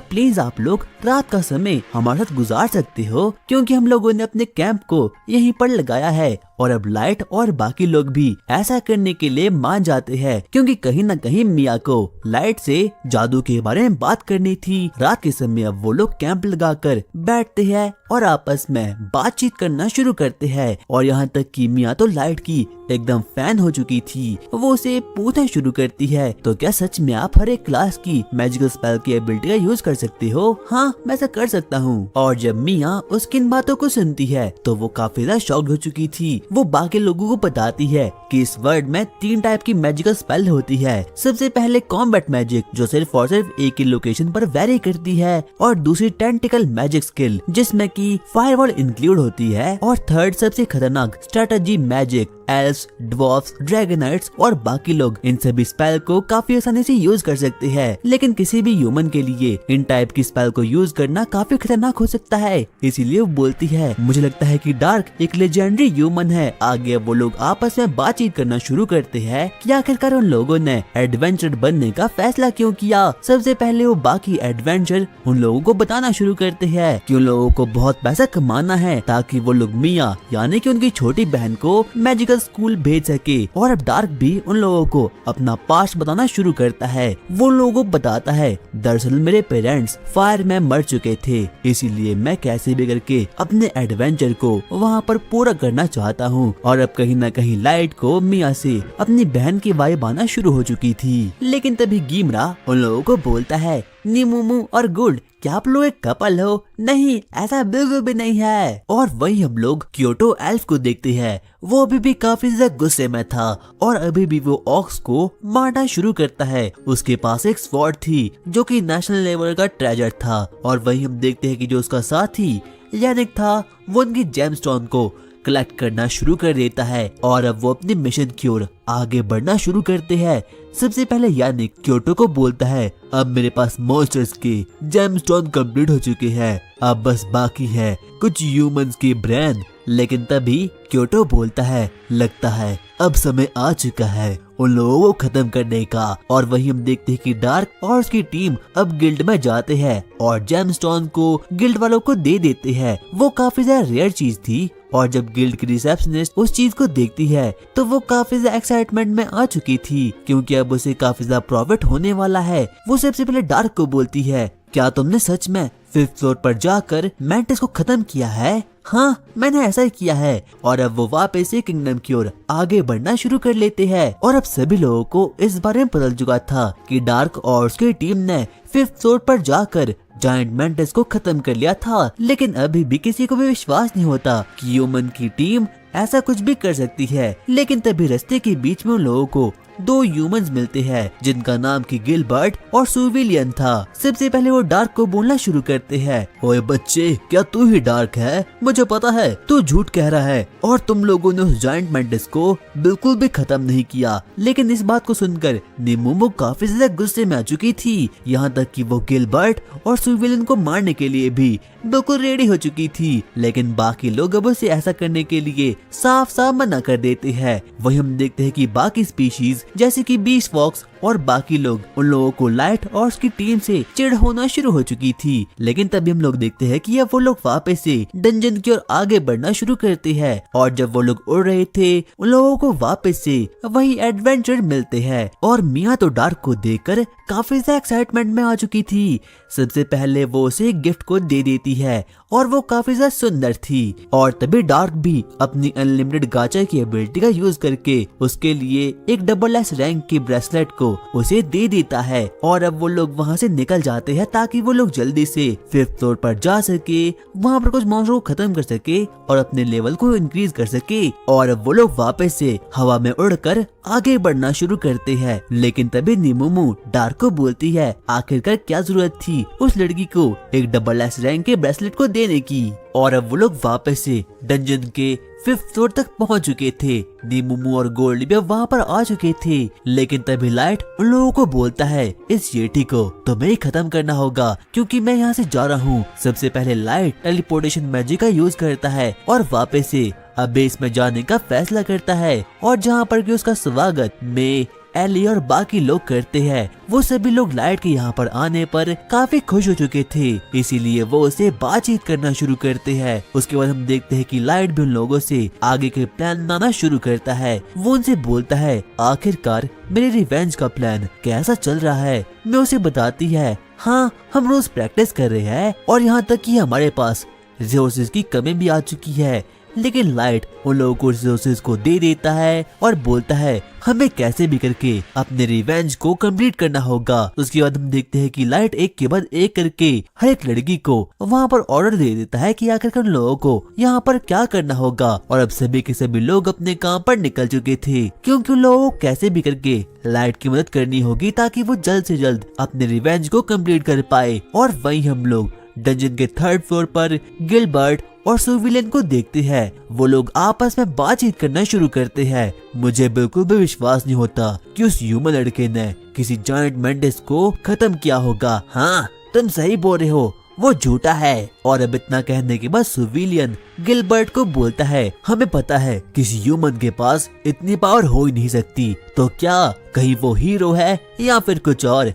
प्लीज आप लोग रात का समय हमारे साथ गुजार सकते हो, क्योंकि हम लोगों ने अपने कैंप को यहीं पर लगाया है। और अब लाइट और बाकी लोग भी ऐसा करने के लिए मान जाते हैं, क्योंकि कहीं न कहीं मिया को लाइट से जादू के बारे में बात करनी थी। रात के समय अब वो लोग कैंप लगाकर बैठते हैं और आपस में बातचीत करना शुरू करते हैं। और यहाँ तक कि मिया तो लाइट की एकदम फैन हो चुकी थी। वो उसे पूछना शुरू करती है तो क्या सच में आप हर एक क्लास की मैजिकल स्पेल की एबिलिटी का यूज कर सकते हो? हाँ, मैं ऐसा कर सकता हूँ। और जब मिया उसकी इन बातों को सुनती है तो वो काफी ज्यादा शॉक्ड हो चुकी थी। वो बाकी लोगों को बताती है कि इस वर्ल्ड में 3 टाइप की मैजिकल स्पेल होती है। सबसे पहले कॉम्बैट मैजिक जो सिर्फ और सिर्फ एक ही लोकेशन पर वेरी करती है, और दूसरी टेंटिकल मैजिक स्किल जिसमें कि फायरवॉल इंक्लूड होती है, और थर्ड सबसे खतरनाक स्ट्रेटजी मैजिक एल्व्स, ड्वार्फ्स, ड्रैगनाइट्स और बाकी लोग इन सभी स्पेल को काफी आसानी से यूज कर सकते हैं। लेकिन किसी भी ह्यूमन के लिए इन टाइप की स्पेल को यूज करना काफी खतरनाक हो सकता है। इसीलिए वो बोलती है मुझे लगता है कि डार्क एक लेजेंडरी ह्यूमन है। आगे वो लोग आपस में बातचीत करना शुरू करते हैं कि आखिरकार उन लोगों ने एडवेंचर बनने का फैसला क्यों किया। सबसे पहले वो बाकी एडवेंचर उन लोगों को बताना शुरू करते हैं कि उन लोगों को बहुत पैसा कमाना है ताकि वो लोग मिया यानी कि उनकी छोटी बहन को मैजिकल स्कूल भेज सके। और अब डार्क भी उन लोगों को अपना पास्ट बताना शुरू करता है। वो लोगों को बताता है दरअसल मेरे पेरेंट्स फायर में मर चुके थे, इसीलिए मैं कैसे भी करके अपने एडवेंचर को वहाँ पर पूरा करना चाहता हूँ। और अब कहीं न कहीं लाइट को मिया से अपनी बहन की वाइब आना शुरू हो चुकी थी। लेकिन तभी गीमरा उन लोगों को बोलता है नीमूमू और गुड, क्या आप लोग एक कपल हो? नहीं, ऐसा बिल्कुल भी नहीं है। और वही हम लोग क्योटो एल्फ को देखते हैं। वो अभी भी काफी ज्यादा गुस्से में था और अभी भी वो ऑक्स को मारना शुरू करता है। उसके पास एक स्वॉर्ड थी जो कि नेशनल लेवल का ट्रेजर था। और वही हम देखते हैं कि जो उसका साथी यानिक था वो उनकी जेमस्टोन को कलेक्ट करना शुरू कर देता है। और अब वो अपनी मिशन की ओर आगे बढ़ना शुरू करते हैं। सबसे पहले यानिक क्योटो को बोलता है अब मेरे पास मॉन्स्टर्स के जेमस्टोन कंप्लीट हो चुके हैं, अब बस बाकी है कुछ ह्यूमंस की ब्रेन। लेकिन तभी क्योटो बोलता है लगता है अब समय आ चुका है उन लोगों को खत्म करने का। और वही हम देखते हैं कि डार्क और उसकी टीम अब गिल्ड में जाते हैं और जेमस्टोन को गिल्ड वालों को दे देते हैं। वो काफी ज्यादा रेयर चीज थी और जब गिल्ड की रिसेप्शनिस्ट उस चीज को देखती है तो वो काफी ज्यादा एक्साइटमेंट में आ चुकी थी क्योंकि अब उसे काफी ज्यादा प्रॉफिट होने वाला है। वो सबसे पहले डार्क को बोलती है क्या तुमने सच में 5th फ्लोर पर जाकर मैंटिस को खत्म किया है? हाँ, मैंने ऐसा ही किया है। और अब वो वापस से किंगडम की ओर आगे बढ़ना शुरू कर लेते हैं। और अब सभी लोगों को इस बारे में पता चुका था कि डार्क और उसकी टीम ने 5th फ्लोर पर जाकर जायंट मैंटिस को खत्म कर लिया था। लेकिन अभी भी किसी को भी विश्वास नहीं होता कि ह्यूमन की टीम ऐसा कुछ भी कर सकती है। लेकिन तभी रास्ते के बीच में उन लोगों को 2 ह्यूमंस मिलते हैं जिनका नाम की गिलबर्ट और सुविलियन था। सबसे पहले वो डार्क को बोलना शुरू करते हैं ओए बच्चे, क्या तू ही डार्क है? मुझे पता है तू झूठ कह रहा है और तुम लोगों ने उस जायंट मैंटिस को बिल्कुल भी खत्म नहीं किया। लेकिन इस बात को सुनकर नीमूमू काफी ज्यादा गुस्से में आ चुकी थी, यहाँ तक कि वो गिलबर्ट और सुविलियन को मारने के लिए भी बिल्कुल रेडी हो चुकी थी। लेकिन बाकी लोग अब उसे ऐसा करने के लिए साफ साफ मना कर देते हैं। वही हम देखते हैं कि बाकी स्पीशीज जैसे कि बीस्ट फॉक्स और बाकी लोग उन लोगों को लाइट और उसकी टीम से चिढ़ होना शुरू हो चुकी थी। लेकिन तभी हम लोग देखते हैं कि अब वो लोग वापस से डंजन की ओर आगे बढ़ना शुरू करते हैं। और जब वो लोग उड़ रहे थे उन लोगों को वापस से वही एडवेंचर मिलते हैं। और मिया तो डार्क को देखकर काफी ज्यादा एक्साइटमेंट में आ चुकी थी। सबसे पहले वो उसे गिफ्ट को दे देती है और वो काफी ज्यादा सुंदर थी। और तभी डार्क भी अपनी अनलिमिटेड गाचा की एबिलिटी का यूज करके उसके लिए एक डबल एस रैंक की ब्रेसलेट को उसे दे देता है। और अब वो लोग वहाँ से निकल जाते हैं ताकि वो लोग जल्दी से 5th फ्लोर पर जा सके, वहाँ पर कुछ मॉन्स्टर को खत्म कर सके और अपने लेवल को इंक्रीज कर सके। और अब वो लोग वापस से हवा में उड़कर आगे बढ़ना शुरू करते हैं। लेकिन तभी नीमूमू डार्क को बोलती है आखिरकार क्या जरूरत थी उस लड़की को एक डबल एस रैंक के ब्रेसलेट को देने की। और अब वो लोग वापस से डंजन के 5th फ्लोर तक पहुंच चुके थे। नीमूमू और गोल्डी भी वहाँ पर आ चुके थे। लेकिन तभी लाइट उन लोगों को बोलता है इस येटी को तुम्हें ही खत्म करना होगा क्योंकि मैं यहाँ से जा रहा हूँ। सबसे पहले लाइट टेलीपोर्टेशन मैजिक का यूज करता है और वापस से अबेस में जाने का फैसला करता है। और जहाँ पर कि उसका स्वागत में एली और बाकी लोग करते हैं। वो सभी लोग लाइट के यहाँ पर आने पर काफी खुश हो चुके थे, इसीलिए वो उसे बातचीत करना शुरू करते हैं। उसके बाद हम देखते हैं कि लाइट भी उन लोगों से आगे के प्लान बनाना शुरू करता है। वो उनसे बोलता है आखिरकार मेरे रिवेंज का प्लान कैसा चल रहा है? मैं उसे बताती है हाँ, हम रोज प्रैक्टिस कर रहे हैं और यहाँ तक कि हमारे पास रिसोर्सेज की कमी भी आ चुकी है। लेकिन लाइट उन लोगों को रिसोर्सेज को दे देता है और बोलता है हमें कैसे भी करके अपने रिवेंज को कंप्लीट करना होगा। उसके बाद हम देखते हैं कि लाइट एक के बाद एक करके हर एक लड़की को वहाँ पर ऑर्डर दे देता है कि आखिरकार लोगों को यहाँ पर क्या करना होगा। और अब सभी के सभी लोग अपने काम पर निकल चुके थे क्योंकि उन लोगों को कैसे भी करके लाइट की मदद करनी होगी ताकि वो जल्द से जल्द अपने रिवेंज को कंप्लीट कर पाए। और वही हम लोग डंजन के 3rd फ्लोर पर गिलबर्ट और सुविलियन को देखते हैं। वो लोग आपस में बातचीत करना शुरू करते हैं। मुझे बिल्कुल भी विश्वास नहीं होता कि उस ह्यूमन लड़के ने किसी जायंट मैंटिस को खत्म किया होगा। हाँ, तुम सही बोल रहे हो, वो झूठा है। और अब इतना कहने के बाद सुविलियन गिलबर्ट को बोलता है हमें पता है किसी ह्यूमन के पास इतनी पावर हो ही नहीं सकती, तो क्या कहीं वो हीरो है या फिर कुछ और?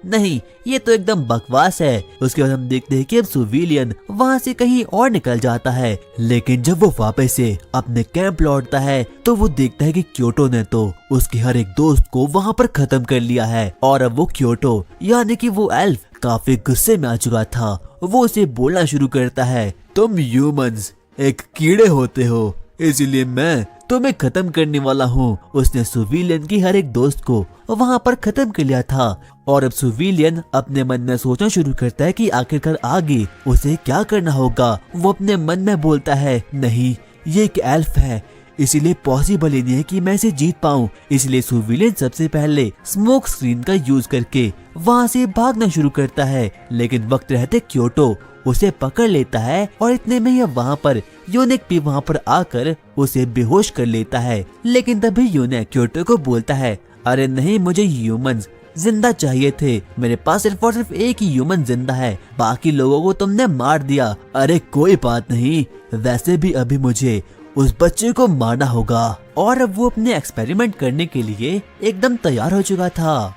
नहीं ये तो एकदम बकवास है। उसके बाद हम देखते हैं कि अब सिविलियन वहाँ से कहीं और निकल जाता है, लेकिन जब वो वापस से अपने कैंप लौटता है तो वो देखता है कि क्योटो ने तो उसके हर एक दोस्त को वहाँ पर खत्म कर लिया है। और अब वो क्योटो यानी कि वो एल्फ काफी गुस्से में आ चुका था। वो उसे बोलना शुरू करता है, तुम ह्यूमंस एक कीड़े होते हो, इसलिए मैं तुम्हें खत्म करने वाला हूँ। उसने सिविलियन की हर एक दोस्त को वहाँ पर खत्म कर लिया था। और अब सिविलियन अपने मन में सोचना शुरू करता है कि आखिरकार आगे उसे क्या करना होगा। वो अपने मन में बोलता है, नहीं ये एक एल्फ है, इसीलिए पॉसिबल ही नहीं है कि मैं इसे जीत पाऊं। इसलिए सिविलियन सबसे पहले स्मोक स्क्रीन का यूज करके वहाँ से भागना शुरू करता है, लेकिन वक्त रहते क्योटो उसे पकड़ लेता है और इतने में ही वहाँ पर यूनिक भी वहाँ पर आकर उसे बेहोश कर लेता है। लेकिन तभी यूनिक क्योटो को बोलता है, अरे नहीं मुझे ह्यूमंस जिंदा चाहिए थे, मेरे पास सिर्फ और सिर्फ एक ही ह्यूमन जिंदा है, बाकी लोगों को तुमने मार दिया। अरे कोई बात नहीं, वैसे भी अभी मुझे उस बच्चे को मारना होगा। और अब वो अपने एक्सपेरिमेंट करने के लिए एकदम तैयार हो चुका था।